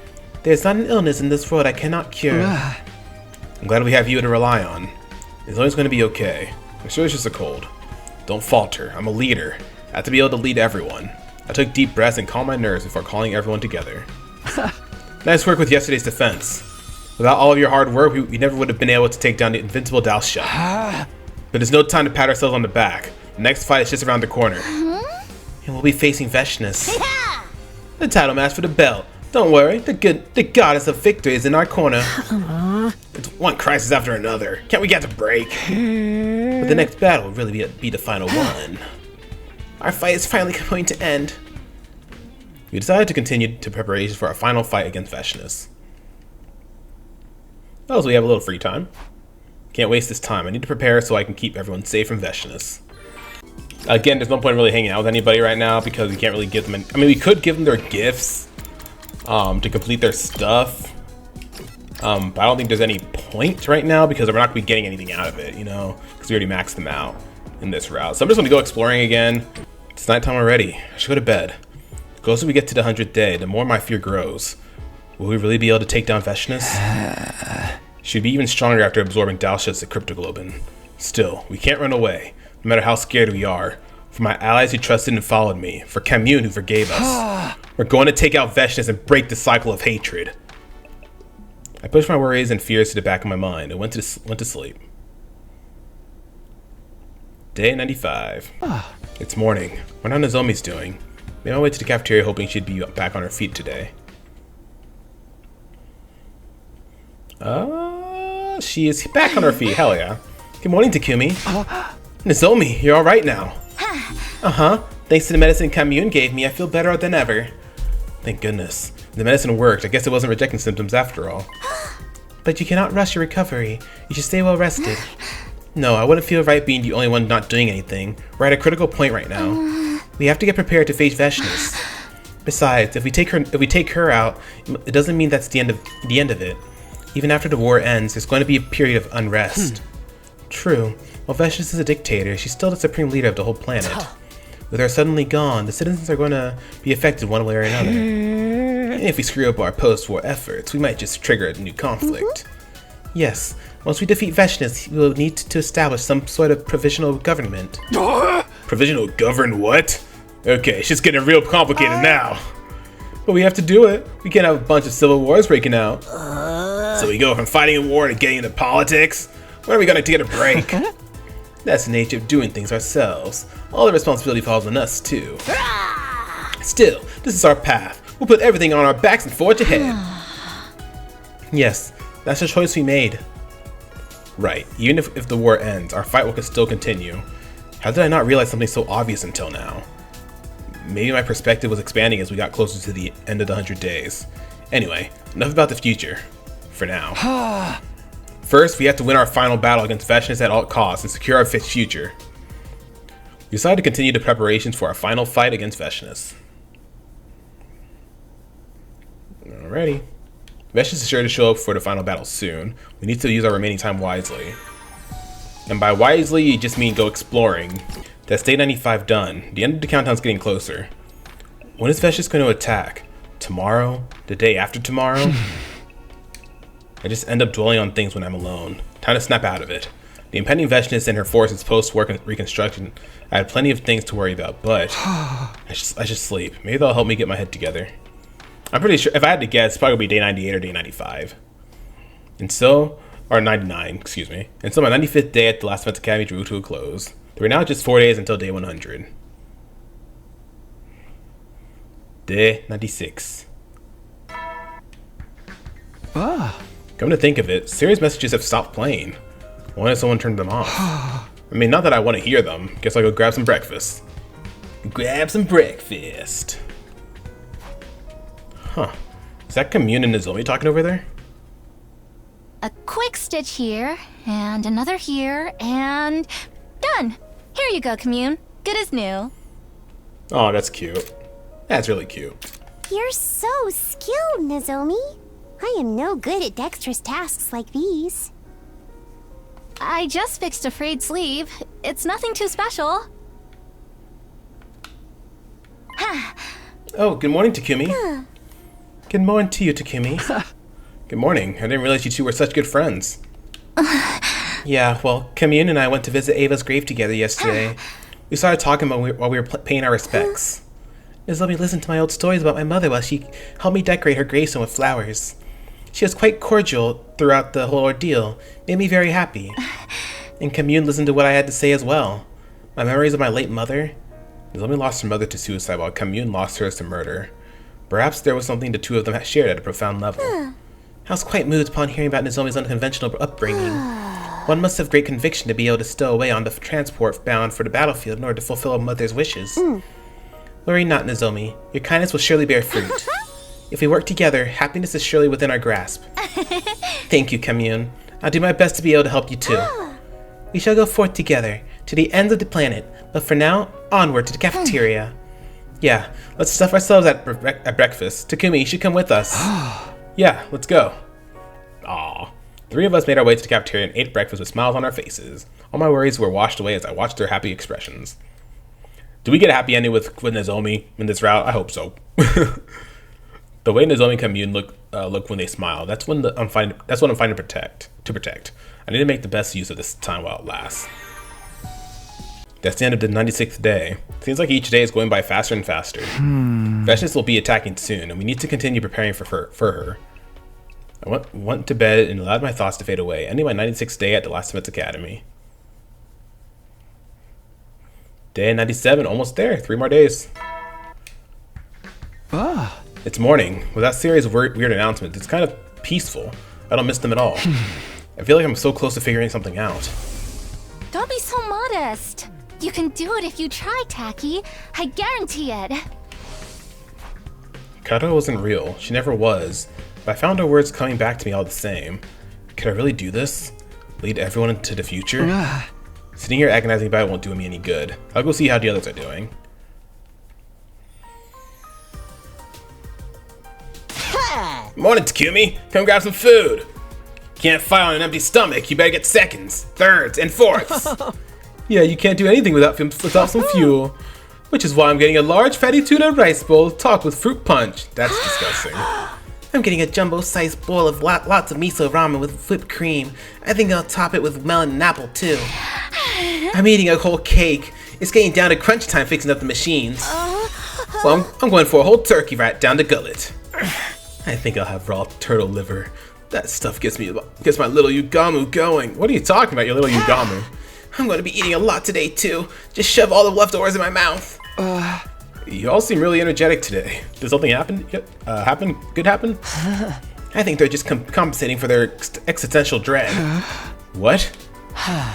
Speaker 1: There's not an illness in this world I cannot cure. I'm glad we have you to rely on. It's always going to be okay. I'm sure it's just a cold. Don't falter. I'm a leader. I have to be able to lead everyone. I took deep breaths and calmed my nerves before calling everyone together. Nice work with yesterday's defense. Without all of your hard work, we never would have been able to take down the invincible Dao Xia. But there's no time to pat ourselves on the back. The next fight is just around the corner. And we'll be facing Veshness. The title match for the belt. Don't worry, the goddess of victory is in our corner. It's one crisis after another. Can't we get a break? But the next battle will really be the final one. Our fight is finally going to end. We decided to continue to preparations for our final fight against Veshness. Also, we have a little free time. Can't waste this time. I need to prepare so I can keep everyone safe from Veshinus. Again, there's no point in really hanging out with anybody right now because we can't really give them I mean, we could give them their gifts to complete their stuff. But I don't think there's any point right now because we're not going to be getting anything out of it, you know, because we already maxed them out in this route. So I'm just going to go exploring again. It's nighttime already. I should go to bed. The closer we get to the 100th day, the more my fear grows. Will we really be able to take down Veshinus? She'd be even stronger after absorbing Dalshut's cryptoglobin. Still, we can't run away, no matter how scared we are. For my allies who trusted and followed me, for Commune who forgave us. We're going to take out Veshinus and break the cycle of hatred. I pushed my worries and fears to the back of my mind and went to sleep. Day 95. It's morning. What are Nozomi's doing? Made my way to the cafeteria hoping she'd be back on her feet today. She is back on her feet. Hell yeah. Good morning, Takumi. Nozomi, you're alright now. Thanks to the medicine Commune gave me, I feel better than ever. Thank goodness. The medicine worked. I guess it wasn't rejecting symptoms after all. But you cannot rush your recovery. You should stay well rested. No, I wouldn't feel right being the only one not doing anything. We're at a critical point right now. We have to get prepared to face Veshinus. Besides, if we take her out, it doesn't mean that's the end of it. Even after the war ends, there's going to be a period of unrest. True. While Veshinus is a dictator, she's still the supreme leader of the whole planet. With her suddenly gone, the citizens are going to be affected one way or another. And if we screw up our post-war efforts, we might just trigger a new conflict. Yes, once we defeat Veshinus, we will need to establish some sort of provisional government. Provisional govern what? Okay, it's just getting real complicated now. But we have to do it. We can't have a bunch of civil wars breaking out. So we go from fighting a war to getting into politics? When are we going to get a break? That's the nature of doing things ourselves. All the responsibility falls on us, too. Still, this is our path. We'll put everything on our backs and forge ahead. Yes, that's the choice we made. Right, even if the war ends, our fight will still continue. How did I not realize something so obvious until now? Maybe my perspective was expanding as we got closer to the end of the 100 days. Anyway, enough about the future. For now. First, we have to win our final battle against Veshinus at all costs and secure our future. We decided to continue the preparations for our final fight against Veshinus. Alrighty. Veshinus is sure to show up for the final battle soon. We need to use our remaining time wisely. And by wisely, you just mean go exploring. That's day 95 done. The end of the countdown's getting closer. When is Veshinus going to attack? Tomorrow? The day after tomorrow? I just end up dwelling on things when I'm alone. Time to snap out of it. The impending Veshinus and her forces post-war reconstruction. I had plenty of things to worry about, but I should sleep. Maybe that'll help me get my head together. I'm pretty sure, if I had to guess, it's probably be day 98 or day 95. And so, or 99, excuse me. And so my 95th day at the Last Defense Academy drew to a close. There were now just 4 days until day 100. Day 96. Come to think of it, serious messages have stopped playing. Why has someone turned them off? I mean, not that I want to hear them. Guess I'll go grab some breakfast. Grab some breakfast. Huh. Is that Commune and Nozomi talking over there?
Speaker 11: A quick stitch here, and another here, and done. Here you go, Commune. Good as new.
Speaker 1: Oh, that's cute. That's really cute.
Speaker 5: You're so skilled, Nozomi. I am no good at dexterous tasks like these.
Speaker 11: I just fixed a frayed sleeve. It's nothing too special.
Speaker 1: Oh, good morning, Takumi. Good morning to you, Takumi. Good morning. I didn't realize you two were such good friends. Yeah, well, Commune and I went to visit Ava's grave together yesterday. We started talking while we were paying our respects. Nozomi listened to my old stories about my mother while she helped me decorate her gravestone with flowers. She was quite cordial throughout the whole ordeal, made me very happy. And Commune listened to what I had to say as well. My memories of my late mother. Nozomi lost her mother to suicide while Commune lost hers to murder. Perhaps there was something the two of them had shared at a profound level. I was quite moved upon hearing about Nozomi's unconventional upbringing. One must have great conviction to be able to stow away on the transport bound for the battlefield in order to fulfill a mother's wishes. Worry not, Nozomi. Your kindness will surely bear fruit. If we work together, happiness is surely within our grasp. Thank you, Commune. I'll do my best to be able to help you too. We shall go forth together, to the ends of the planet, but for now, onward to the cafeteria. Yeah, let's stuff ourselves at breakfast. Takumi, you should come with us. Yeah, let's go. Aw. 3 of us made our way to the cafeteria and ate breakfast with smiles on our faces. All my worries were washed away as I watched their happy expressions. Do we get a happy ending with Nozomi in this route? I hope so. The way Nozomi and Commune look when they smile, that's what I'm finding to protect. I need to make the best use of this time while it lasts. That's the end of the 96th day. Seems like each day is going by faster and faster. Veshnice will be attacking soon, and we need to continue preparing for her. I went to bed and allowed my thoughts to fade away, ending my 96th day at the Last Defense Academy. Day 97, almost there. 3 more days. It's morning. With that series of weird announcements, it's kind of peaceful. I don't miss them at all. I feel like I'm so close to figuring something out.
Speaker 11: Don't be so modest. You can do it if you try, Taki. I guarantee it.
Speaker 1: Kato wasn't real. She never was. But I found her words coming back to me all the same. Could I really do this? Lead everyone into the future? Sitting here agonizing about it won't do me any good. I'll go see how the others are doing. Morning, Takumi. Come grab some food. Can't fight on an empty stomach. You better get seconds, thirds, and fourths. Yeah, you can't do anything without some fuel. Which is why I'm getting a large fatty tuna rice bowl topped with fruit punch. That's disgusting. I'm getting a jumbo-sized bowl of lots of miso ramen with whipped cream. I think I'll top it with melon and apple too. I'm eating a whole cake. It's getting down to crunch time fixing up the machines. So I'm going for a whole turkey right down the gullet. I think I'll have raw turtle liver. That stuff gets my little Yugamu going. What are you talking about, your little Yugamu? I'm going to be eating a lot today too. Just shove all the leftovers in my mouth. You all seem really energetic today. Did something happen? Good happen? I think they're just compensating for their existential dread. What?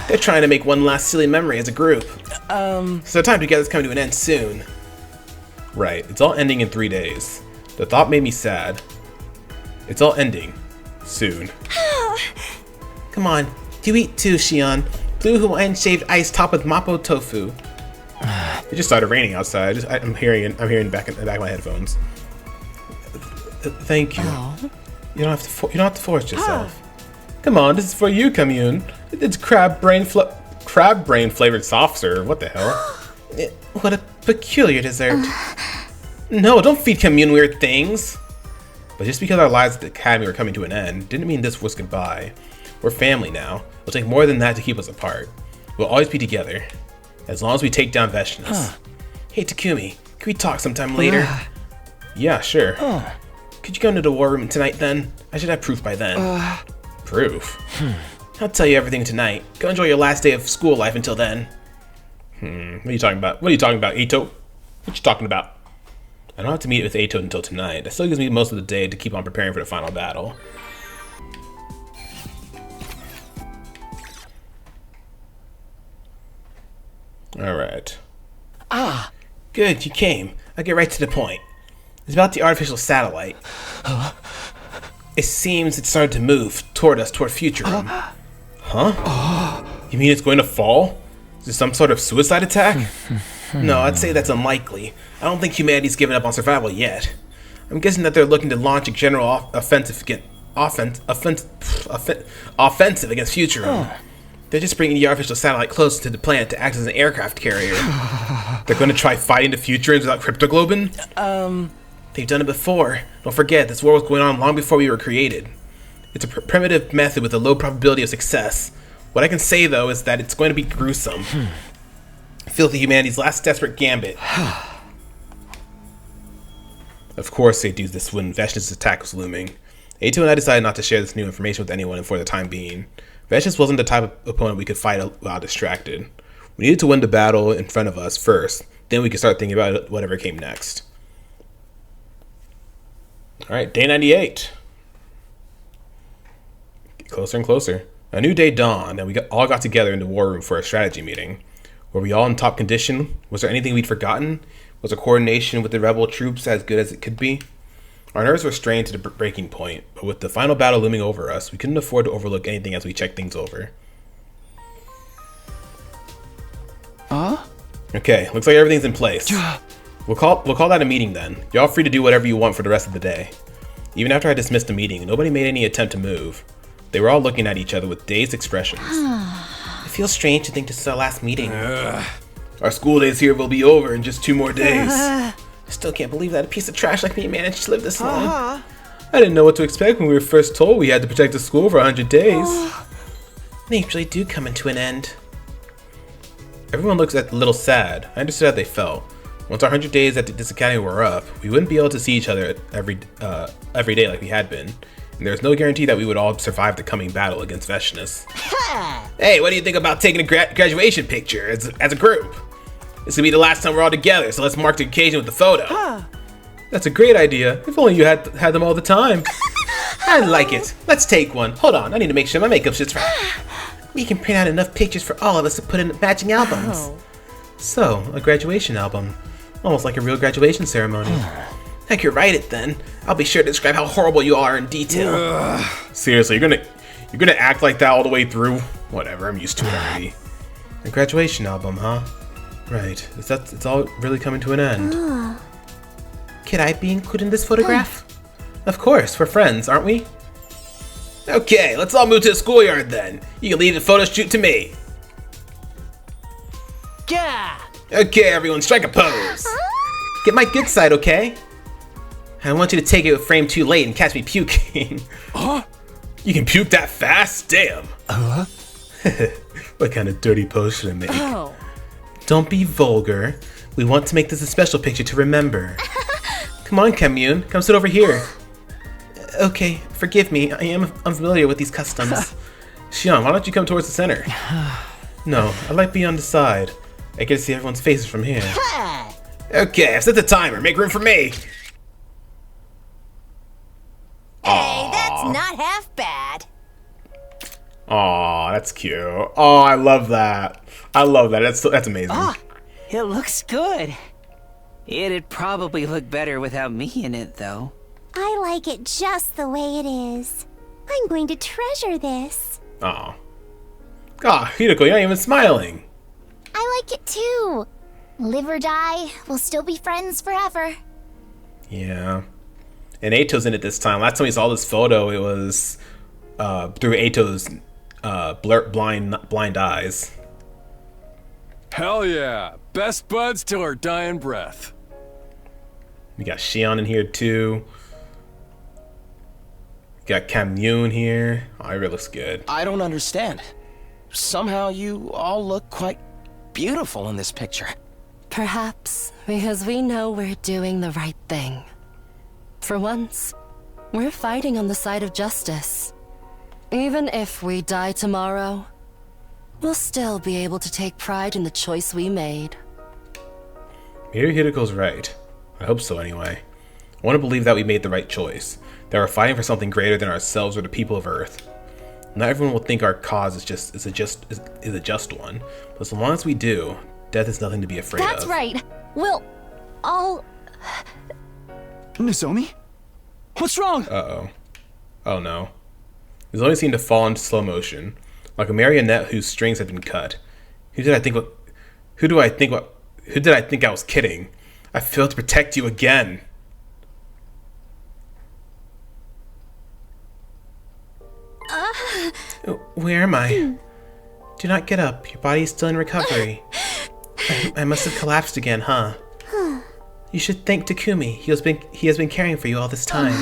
Speaker 1: They're trying to make one last silly memory as a group. So their time together is coming to an end soon. Right, it's all ending in 3 days. The thought made me sad. It's all ending soon. Come on, do eat too, Shion. Blue Hawaiian shaved ice topped with mapo tofu. It just started raining outside. I'm hearing back in the back of my headphones. Thank you. You don't have to force yourself. Come on, this is for you, Commune. It's crab brain flavored soft serve. What the hell? What a peculiar dessert. No, don't feed Commune weird things. But just because our lives at the academy were coming to an end, didn't mean this was goodbye. We're family now. It'll take more than that to keep us apart. We'll always be together. As long as we take down Veshnice. Hey Takumi, can we talk sometime later? Yeah, sure. Could you come to the war room tonight then? I should have proof by then. Proof? I'll tell you everything tonight. Go enjoy your last day of school life until then. What are you talking about? What are you talking about, Eito? What you talking about? I don't have to meet with Eito until tonight. That still gives me most of the day to keep on preparing for the final battle. Alright. Good, you came. I'll get right to the point. It's about the artificial satellite. It seems it started to move toward Futurum. Huh? You mean it's going to fall? Is this some sort of suicide attack? No, I'd say that's unlikely. I don't think humanity's given up on survival yet. I'm guessing that they're looking to launch a general offensive against Futurum. They're just bringing the artificial satellite closer to the planet to act as an aircraft carrier. They're going to try fighting the Futurums without cryptoglobin? They've done it before. Don't forget, this war was going on long before we were created. It's a primitive method with a low probability of success. What I can say, though, is that it's going to be gruesome. Filthy humanity's last desperate gambit. Of course, they'd use this when Veshnice's attack was looming. Eito and I decided not to share this new information with anyone for the time being. Veshnice wasn't the type of opponent we could fight while distracted. We needed to win the battle in front of us first, then we could start thinking about whatever came next. Alright, day 98. Get closer and closer. A new day dawned, and we all got together in the war room for a strategy meeting. Were we all in top condition? Was there anything we'd forgotten? Was our coordination with the rebel troops as good as it could be? Our nerves were strained to the breaking point, but with the final battle looming over us, we couldn't afford to overlook anything as we checked things over. Okay, looks like everything's in place. We'll call that a meeting then. You're all free to do whatever you want for the rest of the day. Even after I dismissed the meeting, nobody made any attempt to move. They were all looking at each other with dazed expressions. It feels strange to think this is our last meeting. Our school days here will be over in just 2 more days. I still can't believe that a piece of trash like me managed to live this long. I didn't know what to expect when we were first told we had to protect the school for 100 days. They usually do come into an end. Everyone looks a little sad. I understood how they felt. Once our 100 days at this academy were up, we wouldn't be able to see each other every day like we had been. And there's no guarantee that we would all survive the coming battle against Veshinus. Hey, what do you think about taking a graduation picture as a group? This will be the last time we're all together, so let's mark the occasion with the photo. That's a great idea. If only you had them all the time. I like it. Let's take one. Hold on, I need to make sure my makeup's just right. We can print out enough pictures for all of us to put in matching albums. So, a graduation album. Almost like a real graduation ceremony. I could write it then. I'll be sure to describe how horrible you are in detail. Seriously, you're gonna act like that all the way through? Whatever, I'm used to it already. A graduation album, huh? Right. It's all really coming to an end. Could I be included in this photograph? Of course, we're friends, aren't we? Okay, let's all move to the schoolyard then. You can leave the photo shoot to me.
Speaker 10: Yeah.
Speaker 1: Okay, everyone, strike a pose. Get my good side, okay? I want you to take it with frame too late and catch me puking. You can puke that fast? Damn. What kind of dirty pose should I make? Don't be vulgar. We want to make this a special picture to remember. Come on, Commune. Come sit over here. Okay, forgive me. I am unfamiliar with these customs. Xion, why don't you come towards the center? No, I'd like to be on the side. I get to see everyone's faces from here. Okay, I've set the timer. Make room for me.
Speaker 7: Hey, that's not half bad.
Speaker 1: Aw, that's cute. Oh, I love that. I love that. That's amazing.
Speaker 9: It looks good. It'd probably look better without me in it, though.
Speaker 5: I like it just the way it is. I'm going to treasure this.
Speaker 1: Aw. Hideko, you're not even smiling.
Speaker 11: I like it too. Live or die, we'll still be friends forever.
Speaker 1: Yeah. And Eito's in it this time. Last time we saw this photo, it was through Eito's blind eyes.
Speaker 4: Hell yeah. Best buds till our dying breath.
Speaker 1: We got Xion in here too. We got Commune here. Oh, it really looks good.
Speaker 2: I don't understand. Somehow you all look quite beautiful in this picture.
Speaker 3: Perhaps because we know we're doing the right thing. For once, we're fighting on the side of justice. Even if we die tomorrow, we'll still be able to take pride in the choice we made.
Speaker 1: Maybe Hideko's right. I hope so anyway. I want to believe that we made the right choice. That we're fighting for something greater than ourselves or the people of Earth. Not everyone will think our cause is a just one, but as long as we do, death is nothing to be afraid of.
Speaker 11: That's right. We'll all...
Speaker 9: Nozomi? What's wrong?
Speaker 1: Uh-oh. Oh no. Nozomi seemed to fall into slow motion, like a marionette whose strings had been cut. Who did I think I was kidding? I failed to protect you again. Where am I? Do not get up. Your body is still in recovery. I must have collapsed again, huh? You should thank Takumi. He has been caring for you all this time.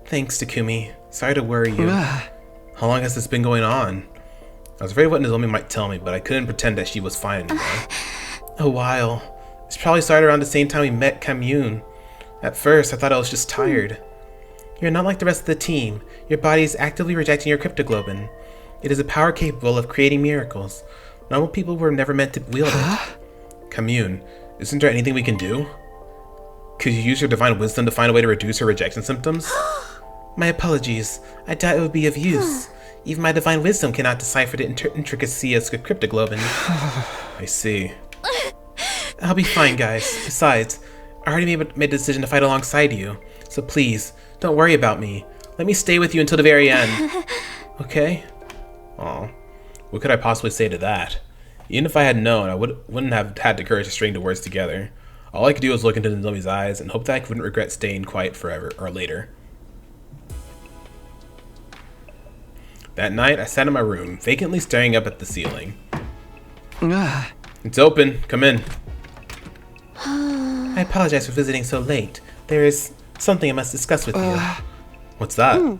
Speaker 1: Thanks, Takumi. Sorry to worry you. How long has this been going on? I was afraid what Nozomi might tell me, but I couldn't pretend that she was fine anymore. A while. It's probably started around the same time we met Commune. At first, I thought I was just tired. You're not like the rest of the team. Your body is actively rejecting your cryptoglobin. It is a power capable of creating miracles. Normal people were never meant to wield it. Commune, isn't there anything we can do? Could you use your divine wisdom to find a way to reduce her rejection symptoms? My apologies. I doubt it would be of use. Even my divine wisdom cannot decipher the intricacy of cryptoglobin. I see. I'll be fine, guys. Besides, I already made the decision to fight alongside you. So please, don't worry about me. Let me stay with you until the very end. Okay? Aw. What could I possibly say to that? Even if I had known, I wouldn't have had the courage to string the words together. All I could do was look into Nozomi's eyes and hope that I wouldn't regret staying quiet forever or later. That night, I sat in my room, vacantly staring up at the ceiling. It's open. Come in. I apologize for visiting so late. There is something I must discuss with you. What's that?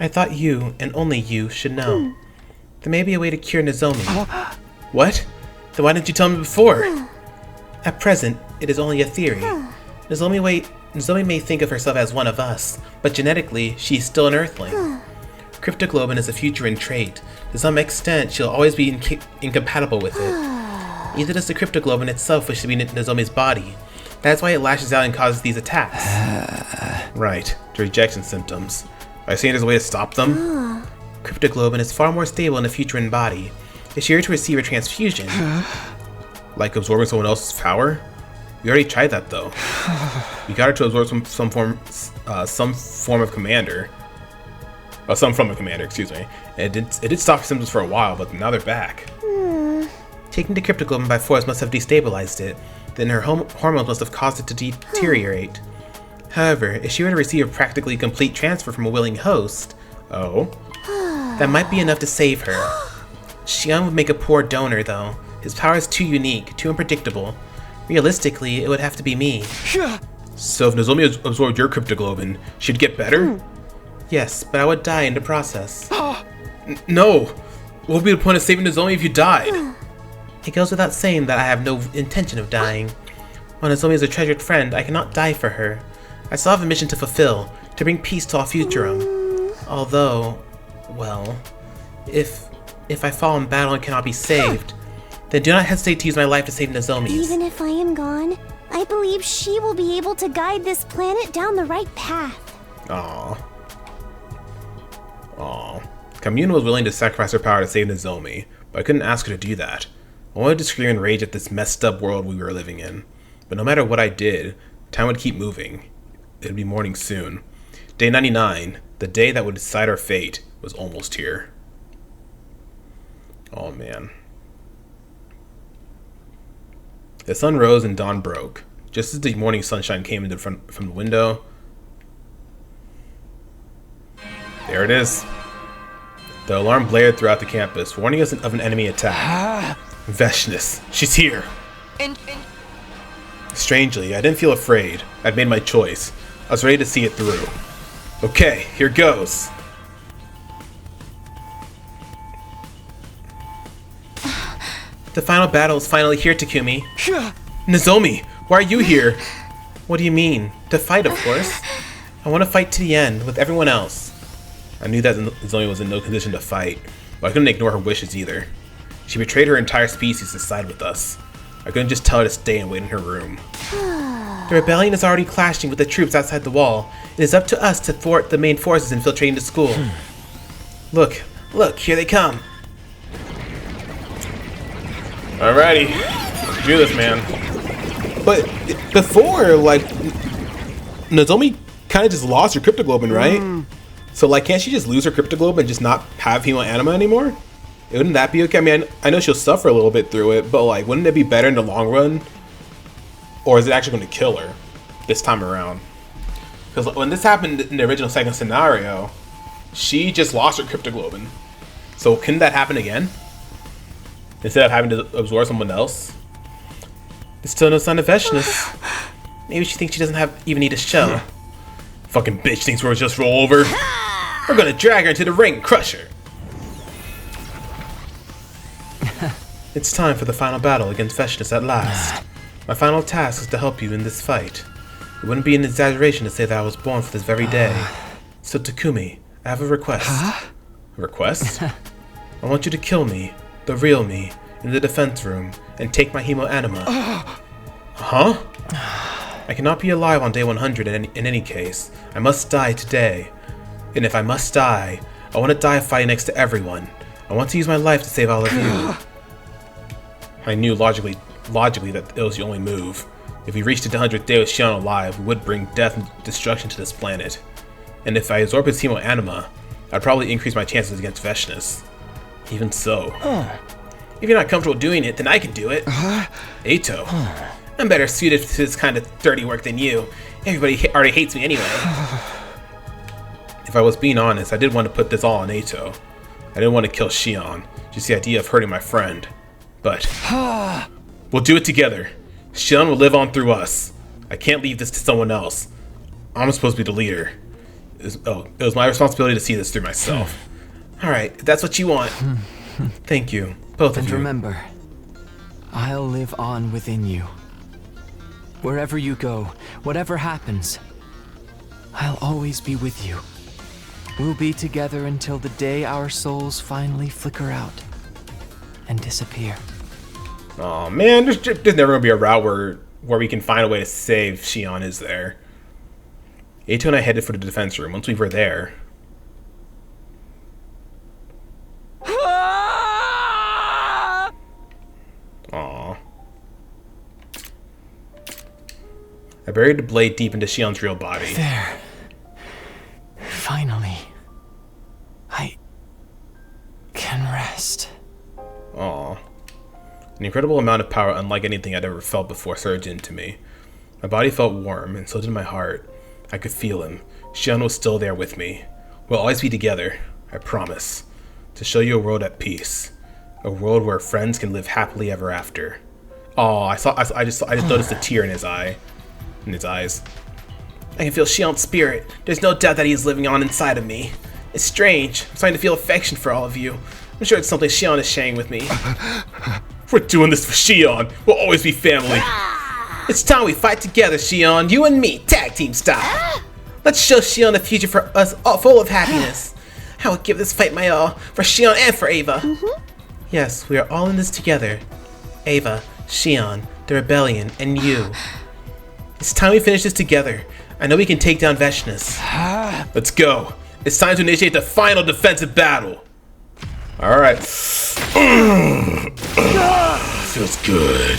Speaker 1: I thought you, and only you, should know. There may be a way to cure Nozomi. What? Then why didn't you tell me before? At present, it is only a theory. Nozomi may think of herself as one of us, but genetically, she is still an Earthling. Cryptoglobin is a futurine trait. To some extent, she'll always be incompatible with it. Neither does the cryptoglobin itself wish to be in Nozomi's body. That's why it lashes out and causes these attacks. Right, the rejection symptoms. Are you saying there's a way to stop them? Cryptoglobin is far more stable in a futurine body. If she were to receive a transfusion, like absorbing someone else's power? We already tried that though. We got her to absorb some form of commander. Some form of commander, excuse me. And it did stop her symptoms for a while, but now they're back. Taking the cryptoglobin by force must have destabilized it. Then her hormones must have caused it to deteriorate. However, if she were to receive a practically complete transfer from a willing host, that might be enough to save her. Xian would make a poor donor, though. His power is too unique, too unpredictable. Realistically, it would have to be me. So if Nozomi absorbed your cryptoglobin, she'd get better? Yes, but I would die in the process. No! What would be the point of saving Nozomi if you died? It goes without saying that I have no intention of dying. While Nozomi is a treasured friend, I cannot die for her. I still have a mission to fulfill, to bring peace to all Futurum. Although, well, if I fall in battle and cannot be saved, then do not hesitate to use my life to save Nozomi's.
Speaker 5: Even if I am gone, I believe she will be able to guide this planet down the right path.
Speaker 1: Aww. Commune was willing to sacrifice her power to save Nozomi, but I couldn't ask her to do that. I wanted to scream in rage at this messed up world we were living in. But no matter what I did, time would keep moving. It would be morning soon. Day 99, the day that would decide our fate, was almost here. Oh man. The sun rose and dawn broke. Just as the morning sunshine came into from the window, there it is. The alarm blared throughout the campus, warning us of an enemy attack. Veshness, she's here. Strangely, I didn't feel afraid. I'd made my choice. I was ready to see it through. Okay, here goes. The final battle is finally here, Takumi. Nozomi, why are you here? What do you mean? To fight, of course. I want to fight to the end, with everyone else. I knew that Nozomi was in no condition to fight, but I couldn't ignore her wishes either. She betrayed her entire species to side with us. I couldn't just tell her to stay and wait in her room. The rebellion is already clashing with the troops outside the wall. It is up to us to thwart the main forces infiltrating the school. Look, here they come. Alrighty, let's do this, man. But before, like, Nozomi kind of just lost her cryptoglobin, right? So, like, can't she just lose her cryptoglobin and just not have hemo anima anymore? Wouldn't that be okay? I mean, I know she'll suffer a little bit through it, but, like, wouldn't it be better in the long run? Or is it actually going to kill her this time around? Because when this happened in the original second scenario, she just lost her cryptoglobin. So, can that happen again? Instead of having to absorb someone else? There's still no sign of Veshness. Maybe she thinks she doesn't even need a show. Fucking bitch thinks we'll just roll over. We're gonna drag her into the ring and crush her. It's time for the final battle against Veshness at last. My final task is to help you in this fight. It wouldn't be an exaggeration to say that I was born for this very day. So Takumi, I have a request. A request? I want you to kill me, the real me, in the defense room, and take my hemo anima. Huh? I cannot be alive on day 100 in any case. I must die today. And if I must die, I want to die fighting next to everyone. I want to use my life to save all of you. I knew logically that it was the only move, If we reached the 100th day with Xion alive, we would bring death and destruction to this planet. And if I absorb his hemo anima, I'd probably increase my chances against Veshness. Even so, if you're not comfortable doing it, then I can do it. Ato, I'm better suited to this kind of dirty work than you. Everybody already hates me anyway. If I was being honest, I did want to put this all on Ato. I didn't want to kill Xion, just the idea of hurting my friend. But we'll do it together. Xion will live on through us. I can't leave this to someone else. I'm supposed to be the leader. It was my responsibility to see this through myself. Alright, if that's what you want. Thank you, both of you.
Speaker 2: And remember, I'll live on within you. Wherever you go, whatever happens, I'll always be with you. We'll be together until the day our souls finally flicker out and disappear.
Speaker 1: Oh man, there's never gonna be a route where we can find a way to save Xion, is there? Ato and I headed for the defense room. Once we were there, aww. I buried the blade deep into Xion's real body.
Speaker 2: There. Finally. I can rest.
Speaker 1: Aww. An incredible amount of power unlike anything I'd ever felt before surged into me. My body felt warm, and so did my heart. I could feel him. Xion was still there with me. We'll always be together, I promise. To show you a world at peace. A world where friends can live happily ever after. Oh, I just noticed a tear in his eye. In his eyes. I can feel Xion's spirit. There's no doubt that he is living on inside of me. It's strange. I'm starting to feel affection for all of you. I'm sure it's something Xion is sharing with me. We're doing this for Xion. We'll always be family. It's time we fight together, Xion. You and me, tag team style. Let's show Xion the future for us, all full of happiness. I will give this fight my all for Xion and for Ava. Yes, we are all in this together. Ava, Xion, the rebellion, and you. It's time we finish this together. I know we can take down Veshness. Let's go. It's time to initiate the final defensive battle. Alright. Feels good.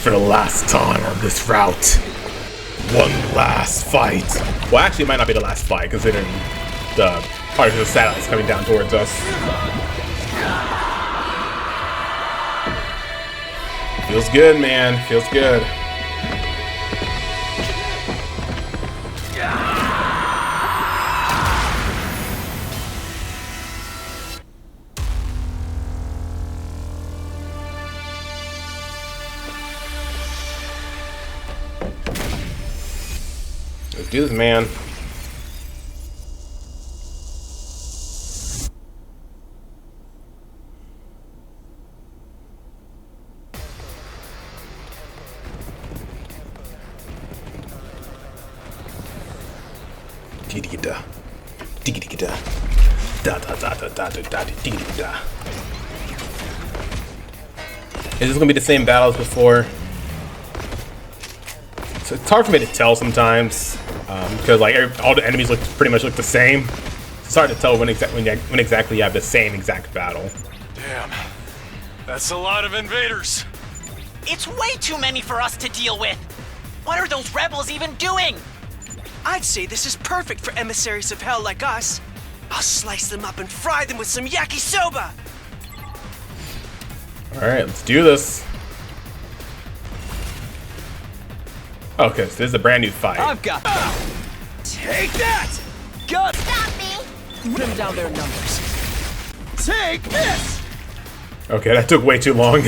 Speaker 1: For the last time on this route. One last fight. Well, actually, it might not be the last fight, considering the artificial satellites coming down towards us. Feels good, man. Feels good. Let's do this, man. Diggy-da. Diggy-da. Da-da-da-da-da-da-da. Diggy-da. Is this gonna be the same battle as before? So it's hard for me to tell sometimes, because like all the enemies pretty much look the same. It's hard to tell when exactly you have the same exact battle.
Speaker 4: Damn, that's a lot of invaders.
Speaker 10: It's way too many for us to deal with. What are those rebels even doing?
Speaker 9: I'd say this is perfect for emissaries of hell like us. I'll slice them up and fry them with some yakisoba.
Speaker 1: All right, let's do this. Okay, so this is a brand new fight.
Speaker 2: I've got them.
Speaker 9: Take that!
Speaker 7: Stop me!
Speaker 2: Trim down their numbers.
Speaker 9: Take this!
Speaker 1: Okay, that took way too long.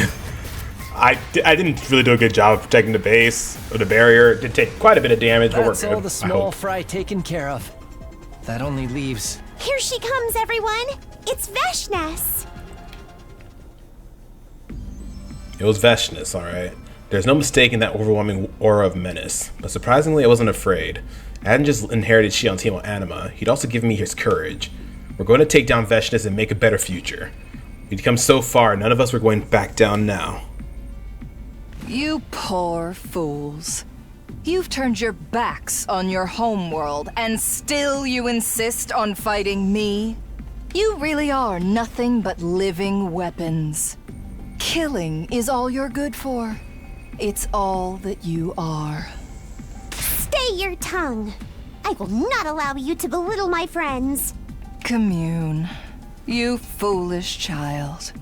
Speaker 1: I didn't really do a good job of protecting the base or the barrier. It did take quite a bit of damage, but we're
Speaker 2: That's
Speaker 1: good.
Speaker 2: all the small fry taken care of. That only leaves.
Speaker 5: Here she comes, everyone! It's Veshness!
Speaker 1: It was Veshness, alright. There's no mistaking that overwhelming aura of menace, but surprisingly I wasn't afraid. I hadn't just inherited Shion's hemo anima, he'd also given me his courage. We're going to take down Veshness and make a better future. We'd come so far, none of us were going back down now.
Speaker 12: You poor fools. You've turned your backs on your homeworld, and still you insist on fighting me? You really are nothing but living weapons. Killing is all you're good for. It's all that you are.
Speaker 5: Stay your tongue. I will not allow you to belittle my friends.
Speaker 12: Commune, you foolish child.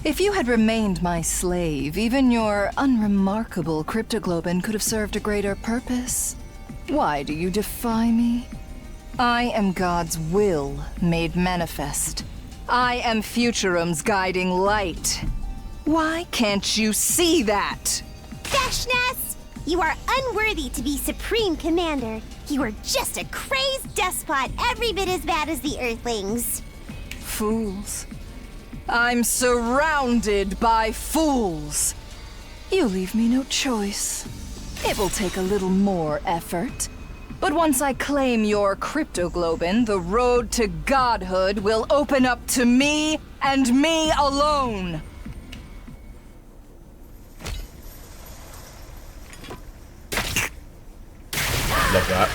Speaker 12: If you had remained my slave, even your unremarkable cryptoglobin could have served a greater purpose. Why do you defy me? I am God's will made manifest. I am Futurum's guiding light. Why can't you see that?
Speaker 5: Vashnas, you are unworthy to be Supreme Commander. You are just a crazed despot, every bit as bad as the Earthlings.
Speaker 12: Fools. I'm surrounded by fools. You leave me no choice. It will take a little more effort. But once I claim your cryptoglobin, the road to godhood will open up to me and me alone.
Speaker 1: Love that.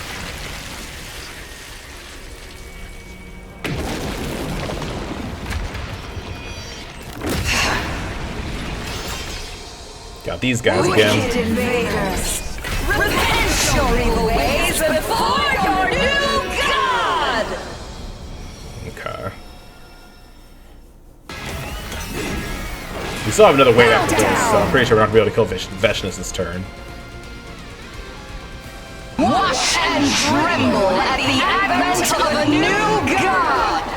Speaker 1: Got these guys again.
Speaker 12: Invaders, repent your evil ways before your new god!
Speaker 1: Okay. We still have another wave after this, so I'm pretty sure we're not going to be able to kill Vashnas this turn.
Speaker 12: Watch and tremble at the advent of a new god!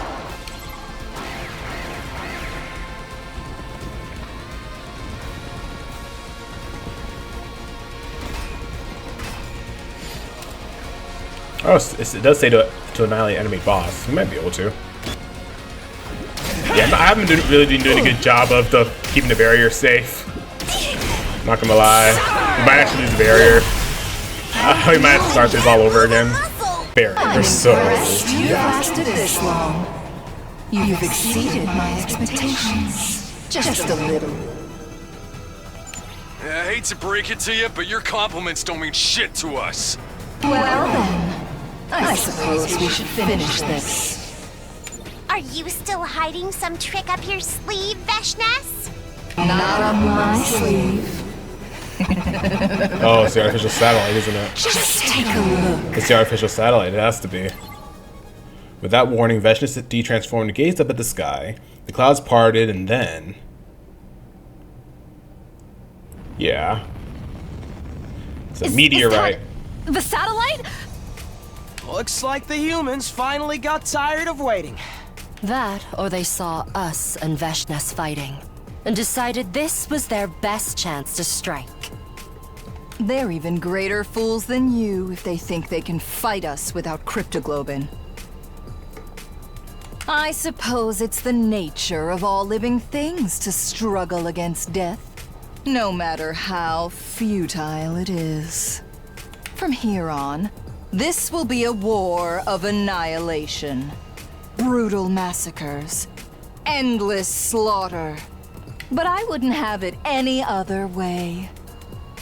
Speaker 1: Oh, it does say to annihilate enemy boss. We might be able to. Yeah, I haven't really been doing a good job of keeping the barrier safe. Not gonna lie. We might actually lose the barrier. We might have to start this all over again. Barrier, so...
Speaker 12: You lasted this long. You've exceeded my expectations. Just a little.
Speaker 4: I hate to break it to you, but your compliments don't mean shit to us.
Speaker 12: Well then, I suppose we should finish this.
Speaker 5: Are you still hiding some trick up your sleeve, Vashnas?
Speaker 12: Not on my sleeve.
Speaker 1: Oh, it's the artificial satellite, isn't it?
Speaker 12: Just take a look.
Speaker 1: It's the artificial satellite, it has to be. With that warning, Vashnas de-transformed and gazed up at the sky. The clouds parted, and then... Yeah. It's a meteorite.
Speaker 7: The satellite?
Speaker 9: Looks like the humans finally got tired of waiting.
Speaker 3: That, or they saw us and Vashnas fighting, and decided this was their best chance to strike.
Speaker 12: They're even greater fools than you if they think they can fight us without cryptoglobin. I suppose it's the nature of all living things to struggle against death, no matter how futile it is. From here on, this will be a war of annihilation. Brutal massacres, endless slaughter. But I wouldn't have it any other way.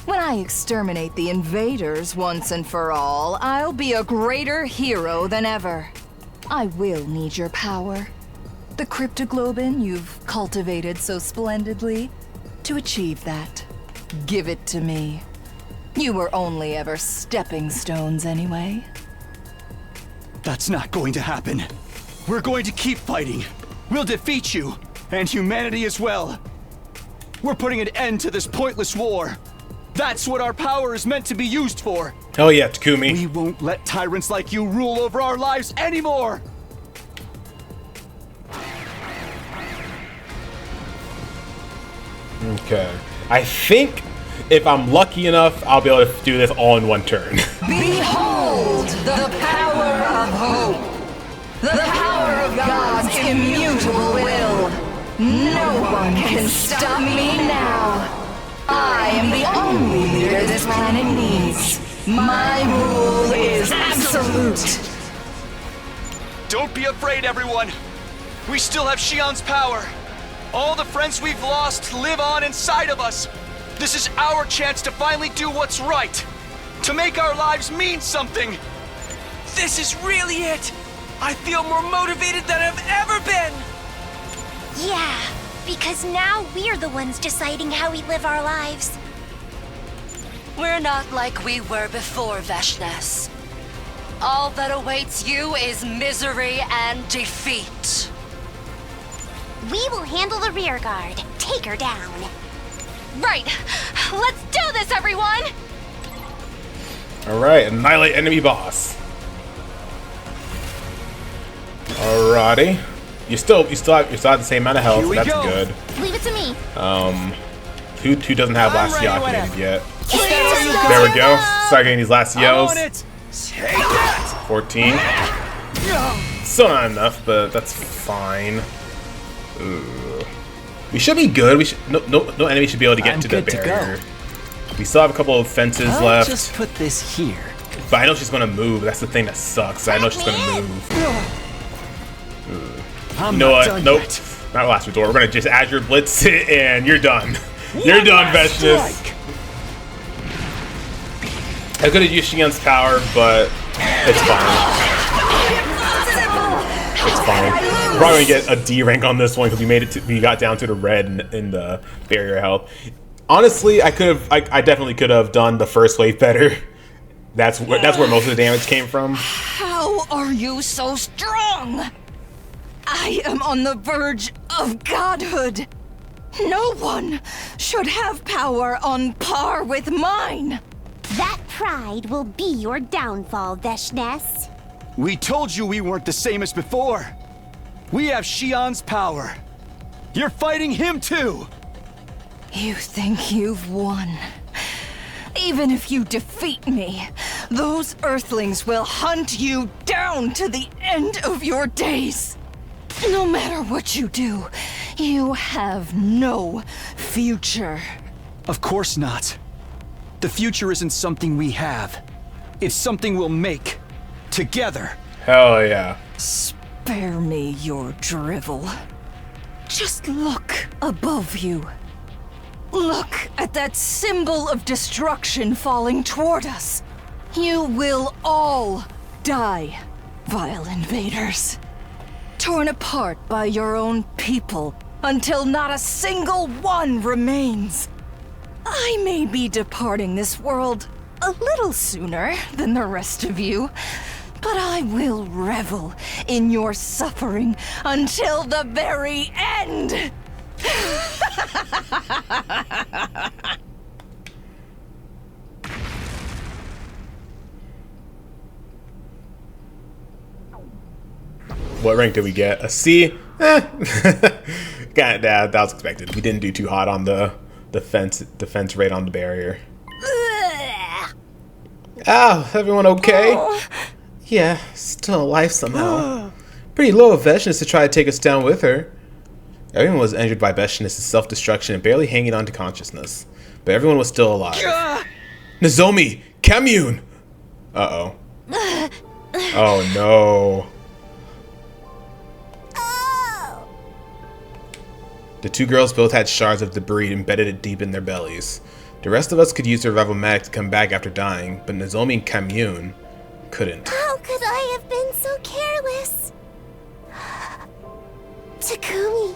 Speaker 12: When I exterminate the invaders once and for all, I'll be a greater hero than ever. I will need your power. The cryptoglobin you've cultivated so splendidly. To achieve that, give it to me. You were only ever stepping stones anyway.
Speaker 6: That's not going to happen. We're going to keep fighting. We'll defeat you, and humanity as well. We're putting an end to this pointless war. That's what our power is meant to be used for.
Speaker 1: Hell yeah, Takumi.
Speaker 6: We won't let tyrants like you rule over our lives anymore.
Speaker 1: Okay. I think if I'm lucky enough, I'll be able to do this all in one turn.
Speaker 12: Behold the power of hope. The power of God's immutable will. No one can stop me now. I am the only leader this planet needs. My rule is absolute.
Speaker 8: Don't be afraid, everyone. We still have Shion's power. All the friends we've lost live on inside of us. This is our chance to finally do what's right. To make our lives mean something.
Speaker 9: This is really it. I feel more motivated than I've ever been.
Speaker 5: Yeah, because now we're the ones deciding how we live our lives.
Speaker 3: We're not like we were before, Veshness. All that awaits you is misery and defeat.
Speaker 5: We will handle the rear guard. Take her down.
Speaker 11: Right. Let's do this, everyone!
Speaker 1: Alright, annihilate enemy boss. Alrighty. You still have the same amount of health, so that's good.
Speaker 5: Leave it to me.
Speaker 1: Who doesn't have last Yao activated yet? There we go. Start getting these last Yaos. 14. Still not enough, but that's fine. Ooh. We should be good. We should no enemy should be able to get to the barrier. We still have a couple of fences left.
Speaker 10: Just put this here.
Speaker 1: But I know she's gonna move. That's the thing that sucks. I know she's gonna move. You know what? Nope. Not last resort. We're gonna just Azure Blitz it, and you're done. You're done, Veshness. I could have used Xian's power, but it's fine. It's fine. We're probably gonna get a D rank on this one because we got down to the red in the barrier health. Honestly, I definitely could have done the first wave better. That's where most of the damage came from.
Speaker 12: How are you so strong? I am on the verge of godhood. No one should have power on par with mine.
Speaker 5: That pride will be your downfall, Veshness.
Speaker 8: We told you we weren't the same as before. We have Xian's power. You're fighting him too.
Speaker 12: You think you've won. Even if you defeat me, those Earthlings will hunt you down to the end of your days. No matter what you do, you have no future.
Speaker 8: Of course not. The future isn't something we have. It's something we'll make. Together.
Speaker 1: Hell yeah.
Speaker 12: Spare me your drivel. Just look above you. Look at that symbol of destruction falling toward us. You will all die, vile invaders. Torn apart by your own people until not a single one remains. I may be departing this world a little sooner than the rest of you, but I will revel in your suffering until the very end.
Speaker 1: What rank did we get? A C? That was expected. We didn't do too hot on the defense rate on the barrier. Oh, everyone okay? Oh. Yeah, still alive somehow. Pretty low of Veshness to try to take us down with her. Everyone was injured by Veshness' self-destruction and barely hanging on to consciousness. But everyone was still alive. Nozomi! Commune! Uh-oh. Oh no. The two girls both had shards of debris embedded deep in their bellies. The rest of us could use the revival magic to come back after dying, but Nozomi and Commune couldn't.
Speaker 5: How could I have been so careless? Takumi,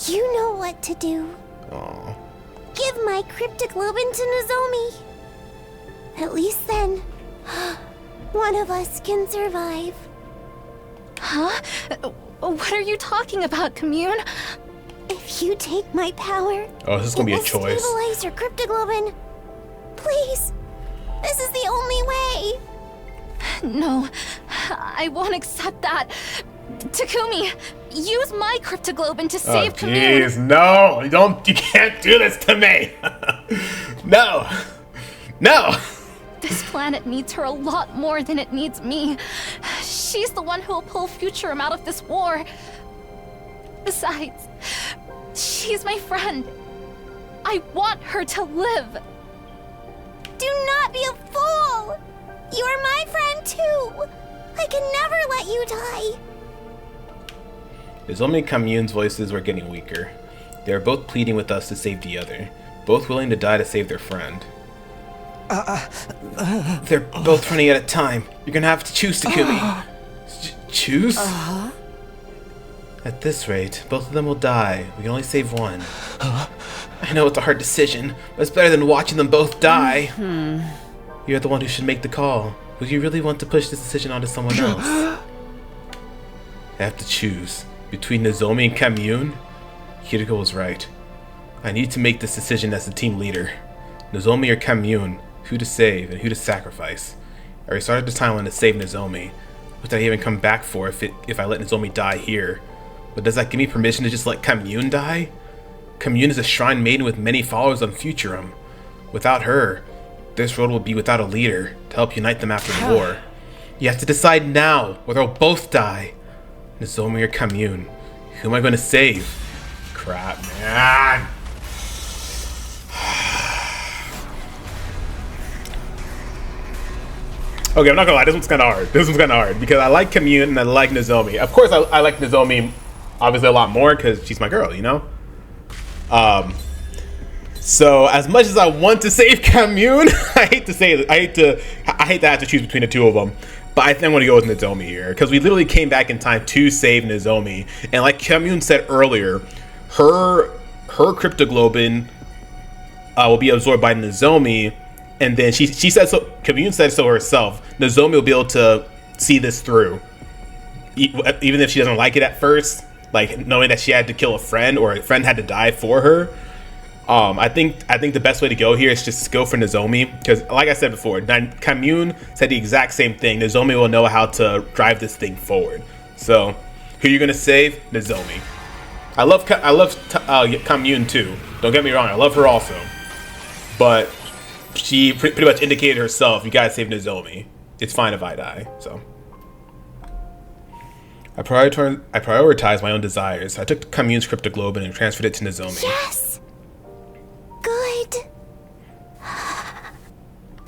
Speaker 5: you know what to do.
Speaker 1: Aww.
Speaker 5: Give my cryptoglobin to Nozomi. At least then, one of us can survive.
Speaker 11: Huh? What are you talking about, Commune?
Speaker 5: If you take my power,
Speaker 1: oh, this is gonna be a choice.
Speaker 5: Stabilize your cryptoglobin. Please. This is the only way.
Speaker 11: No, I won't accept that. Takumi, use my cryptoglobin to save Commune.
Speaker 1: Jeez, no, you can't do this to me. No. No.
Speaker 11: This planet needs her a lot more than it needs me. She's the one who will pull Futurum out of this war. Besides, she's my friend. I want her to live.
Speaker 5: Do not be a fool! You're my friend too! I can never let you die!
Speaker 1: Nozomi and Commune's voices were getting weaker. They were both pleading with us to save the other, both willing to die to save their friend. They're both running out of time. You're gonna have to choose, Takumi. Choose? At this rate, both of them will die. We can only save one. I know it's a hard decision, but it's better than watching them both die. You're the one who should make the call. Would you really want to push this decision onto someone else? I have to choose between Nozomi and Kamyun. Kiriko was right. I need to make this decision as the team leader. Nozomi or Kamyun, who to save and who to sacrifice. I restarted the timeline to save Nozomi. What did I even come back for if I let Nozomi die here? But does that give me permission to just let Kamyun die? Kamyun is a shrine maiden with many followers on Futurum. Without her, this world will be without a leader to help unite them after the war. You have to decide now whether we'll both die. Nozomi or Kamyun. Who am I going to save? Crap, man. Okay, I'm not gonna lie, this one's kind of hard. Because I like Kamyun and I like Nozomi. Of course, I like Nozomi obviously a lot more because she's my girl, you know? So as much as I want to save Kamyun, I hate to have to choose between the two of them. But I think I'm going to go with Nozomi here because we literally came back in time to save Nozomi. And like Kamyun said earlier, her cryptoglobin will be absorbed by Nozomi. And then she said so. Kamyun said so herself. Nozomi will be able to see this through, even if she doesn't like it at first. Like knowing that she had to kill a friend or a friend had to die for her. I think the best way to go here is just go for Nozomi because, like I said before, Kamyun said the exact same thing. Nozomi will know how to drive this thing forward. So, who you gonna save? Nozomi. I love Kamyun too. Don't get me wrong. I love her also, but she pretty much indicated herself. You gotta save Nozomi. It's fine if I die. So. I prioritized my own desires. I took Kamyun's cryptoglobin and transferred it to Nozomi.
Speaker 5: Yes! Good.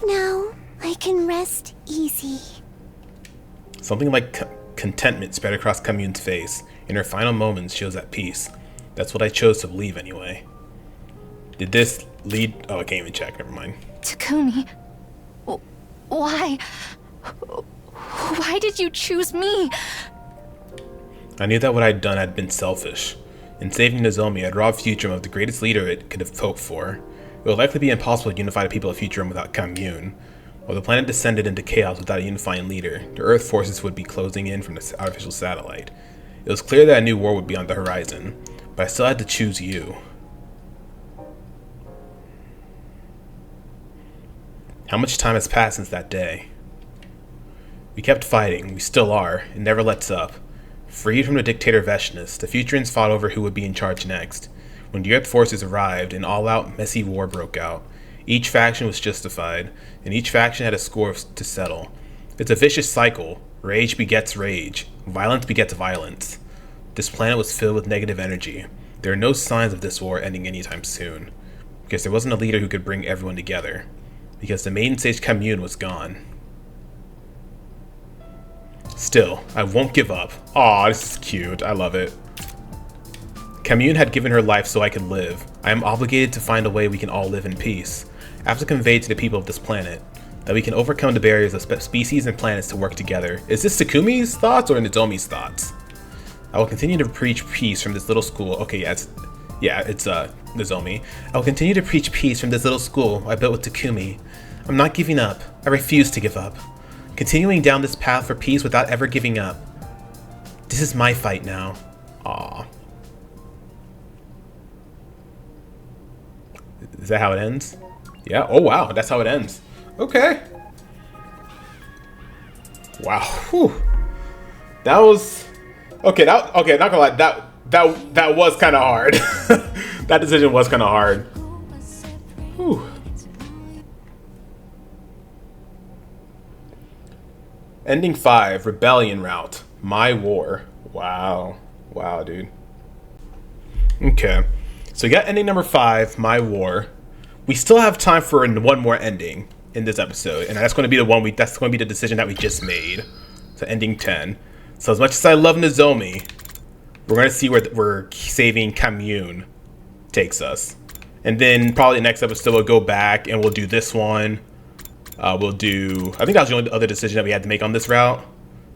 Speaker 5: Now I can rest easy.
Speaker 1: Something like contentment spread across Kamyun's face. In her final moments, she was at peace. That's what I chose to believe anyway. Did this lead... Oh, I can't even check. Never mind.
Speaker 11: Takumi, why? Why did you choose me?
Speaker 1: I knew that what I'd done had been selfish. In saving Nozomi, I'd robbed Futurum of the greatest leader it could have hoped for. It would likely be impossible to unify the people of Futurum without Kamyun. While the planet descended into chaos without a unifying leader, the Earth forces would be closing in from the artificial satellite. It was clear that a new war would be on the horizon, but I still had to choose you. How much time has passed since that day? We kept fighting, we still are, it never lets up. Freed from the dictator Veshnus, the Futurans fought over who would be in charge next. When the Earth forces arrived, an all-out, messy war broke out. Each faction was justified, and each faction had a score to settle. It's a vicious cycle. Rage begets rage. Violence begets violence. This planet was filled with negative energy. There are no signs of this war ending anytime soon. Because there wasn't a leader who could bring everyone together. Because the maiden sage Kamyun was gone. Still, I won't give up. Aw, this is cute. I love it. Kamyun had given her life so I could live. I am obligated to find a way we can all live in peace. I have to convey to the people of this planet that we can overcome the barriers of species and planets to work together. Is this Takumi's thoughts or Nozomi's thoughts? I will continue to preach peace from this little school. Okay, it's Nozomi. I will continue to preach peace from this little school I built with Takumi. I'm not giving up. I refuse to give up. Continuing down this path for peace without ever giving up. This is my fight now. Aww. Is that how it ends? Yeah. Oh wow, that's how it ends. Okay. Wow. Whew. That was okay. Not gonna lie. That was kind of hard. That decision was kind of hard. Whew. Ending 5, Rebellion Route. My War. Wow. Wow, dude. Okay. So we got ending number 5, My War. We still have time for one more ending in this episode, and that's going to be that's going to be the decision that we just made. So ending 10. So as much as I love Nozomi, we're going to see where saving Kamyun takes us. And then probably the next episode we'll go back and we'll do this one. I think that was the only other decision that we had to make on this route.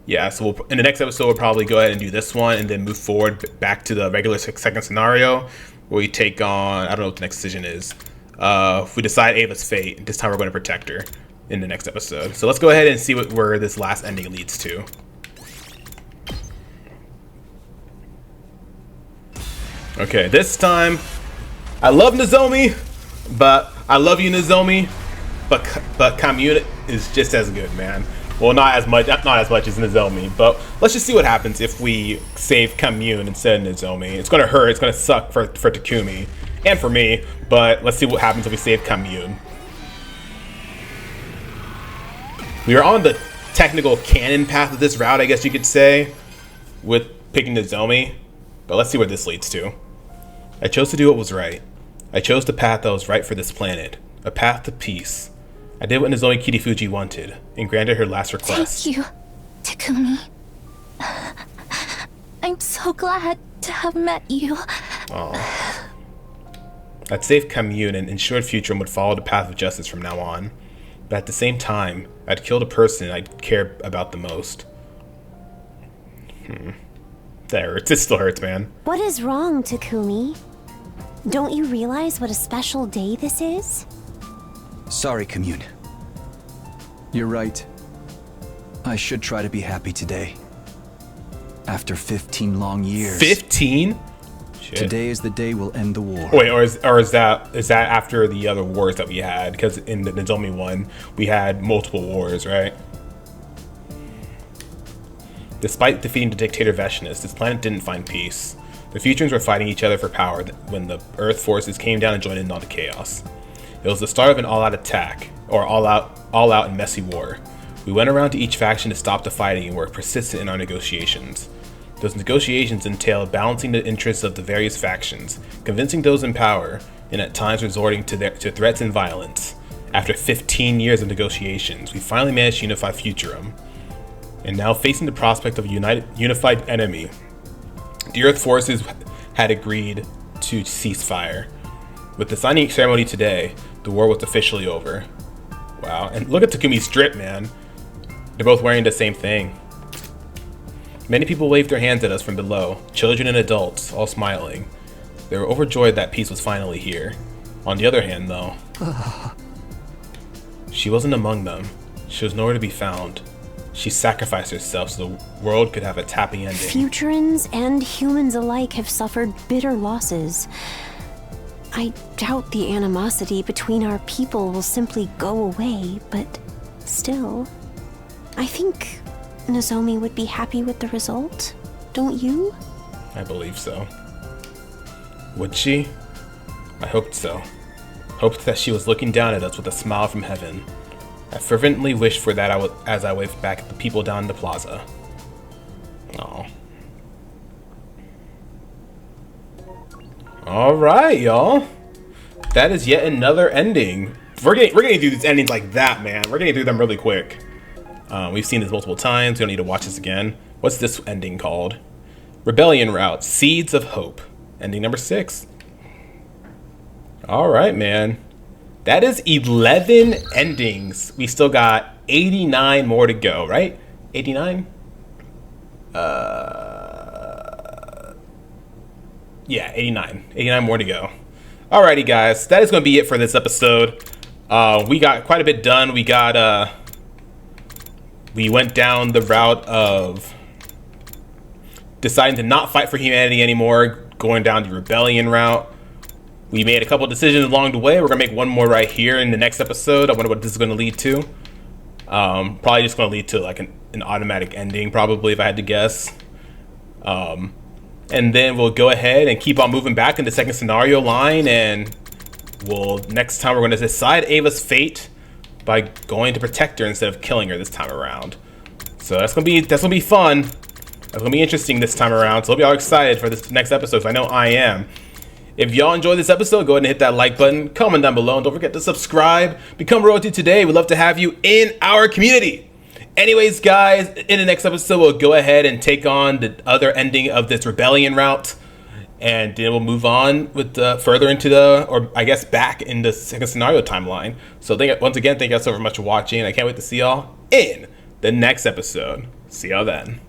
Speaker 1: Yeah, so in the next episode, we'll probably go ahead and do this one and then move forward back to the regular second scenario. where we take on, I don't know what the next decision is. If we decide Ava's fate, this time we're going to protect her in the next episode. So let's go ahead and see where this last ending leads to. Okay, this time, I love Nozomi, but I love you, Nozomi, but Commune is just as good, man. Well, not as much as Nozomi, but let's just see what happens if we save Commune instead of Nozomi. It's gonna hurt, it's gonna suck for Takumi, and for me, but let's see what happens if we save Commune. We are on the technical canon path of this route, I guess you could say, with picking Nozomi, but let's see where this leads to. I chose to do what was right. I chose the path that was right for this planet, a path to peace. I did what Nozomi Kirifuji wanted, and granted her last request.
Speaker 11: Thank you, Takumi. I'm so glad to have met you.
Speaker 1: Aww. I'd saved Commune and ensured Futurum would follow the path of justice from now on. But at the same time, I'd killed a person I cared about the most. That hurts. It still hurts, man.
Speaker 5: What is wrong, Takumi? Don't you realize what a special day this is?
Speaker 6: Sorry, Commune. You're right. I should try to be happy today. After 15 long years.
Speaker 1: 15? Shit.
Speaker 6: Today is the day we'll end the war.
Speaker 1: Wait, or is that after the other wars that we had? Because in the Nozomi one, we had multiple wars, right? Despite defeating the dictator Veshinus, this planet didn't find peace. The Futurans were fighting each other for power when the Earth forces came down and joined in on the chaos. It was the start of an all-out attack, or all-out and messy war. We went around to each faction to stop the fighting and were persistent in our negotiations. Those negotiations entailed balancing the interests of the various factions, convincing those in power, and at times resorting to threats and violence. After 15 years of negotiations, we finally managed to unify Futurum. And now, facing the prospect of a unified enemy, the Earth forces had agreed to ceasefire. With the signing ceremony today, the war was officially over. Wow, and look at Takumi's drip, man. They're both wearing the same thing. Many people waved their hands at us from below, children and adults, all smiling. They were overjoyed that peace was finally here. On the other hand, though, she wasn't among them. She was nowhere to be found. She sacrificed herself so the world could have a happy ending.
Speaker 5: Futurans and humans alike have suffered bitter losses. I doubt the animosity between our people will simply go away, but still, I think Nozomi would be happy with the result, don't you?
Speaker 1: I believe so. Would she? I hoped so. Hoped that she was looking down at us with a smile from heaven. I fervently wished for that as I waved back at the people down in the plaza. Aww. Alright, y'all. That is yet another ending. We're gonna do these endings like that, man. We're gonna do them really quick. We've seen this multiple times. We don't need to watch this again. What's this ending called? Rebellion Route, Seeds of Hope. Ending number 6. Alright, man. That is 11 endings. We still got 89 more to go, right? 89? Yeah, 89. 89 more to go. Alrighty, guys. That is going to be it for this episode. We got quite a bit done. We went down the route of deciding to not fight for humanity anymore, going down the rebellion route. We made a couple decisions along the way. We're going to make one more right here in the next episode. I wonder what this is going to lead to. Probably just going to lead to like an automatic ending, probably, if I had to guess. And then we'll go ahead and keep on moving back in the second scenario line. And next time we're going to decide Ava's fate by going to protect her instead of killing her this time around. So that's going to be fun. That's going to be interesting this time around. So hope y'all are excited for this next episode, because I know I am. If y'all enjoyed this episode, go ahead and hit that like button, comment down below, and don't forget to subscribe. Become Royalty today. We'd love to have you in our community. Anyways, guys, in the next episode, we'll go ahead and take on the other ending of this rebellion route. And then we'll move on with further into back in the second scenario timeline. So once again, thank you guys so much for watching. I can't wait to see y'all in the next episode. See y'all then.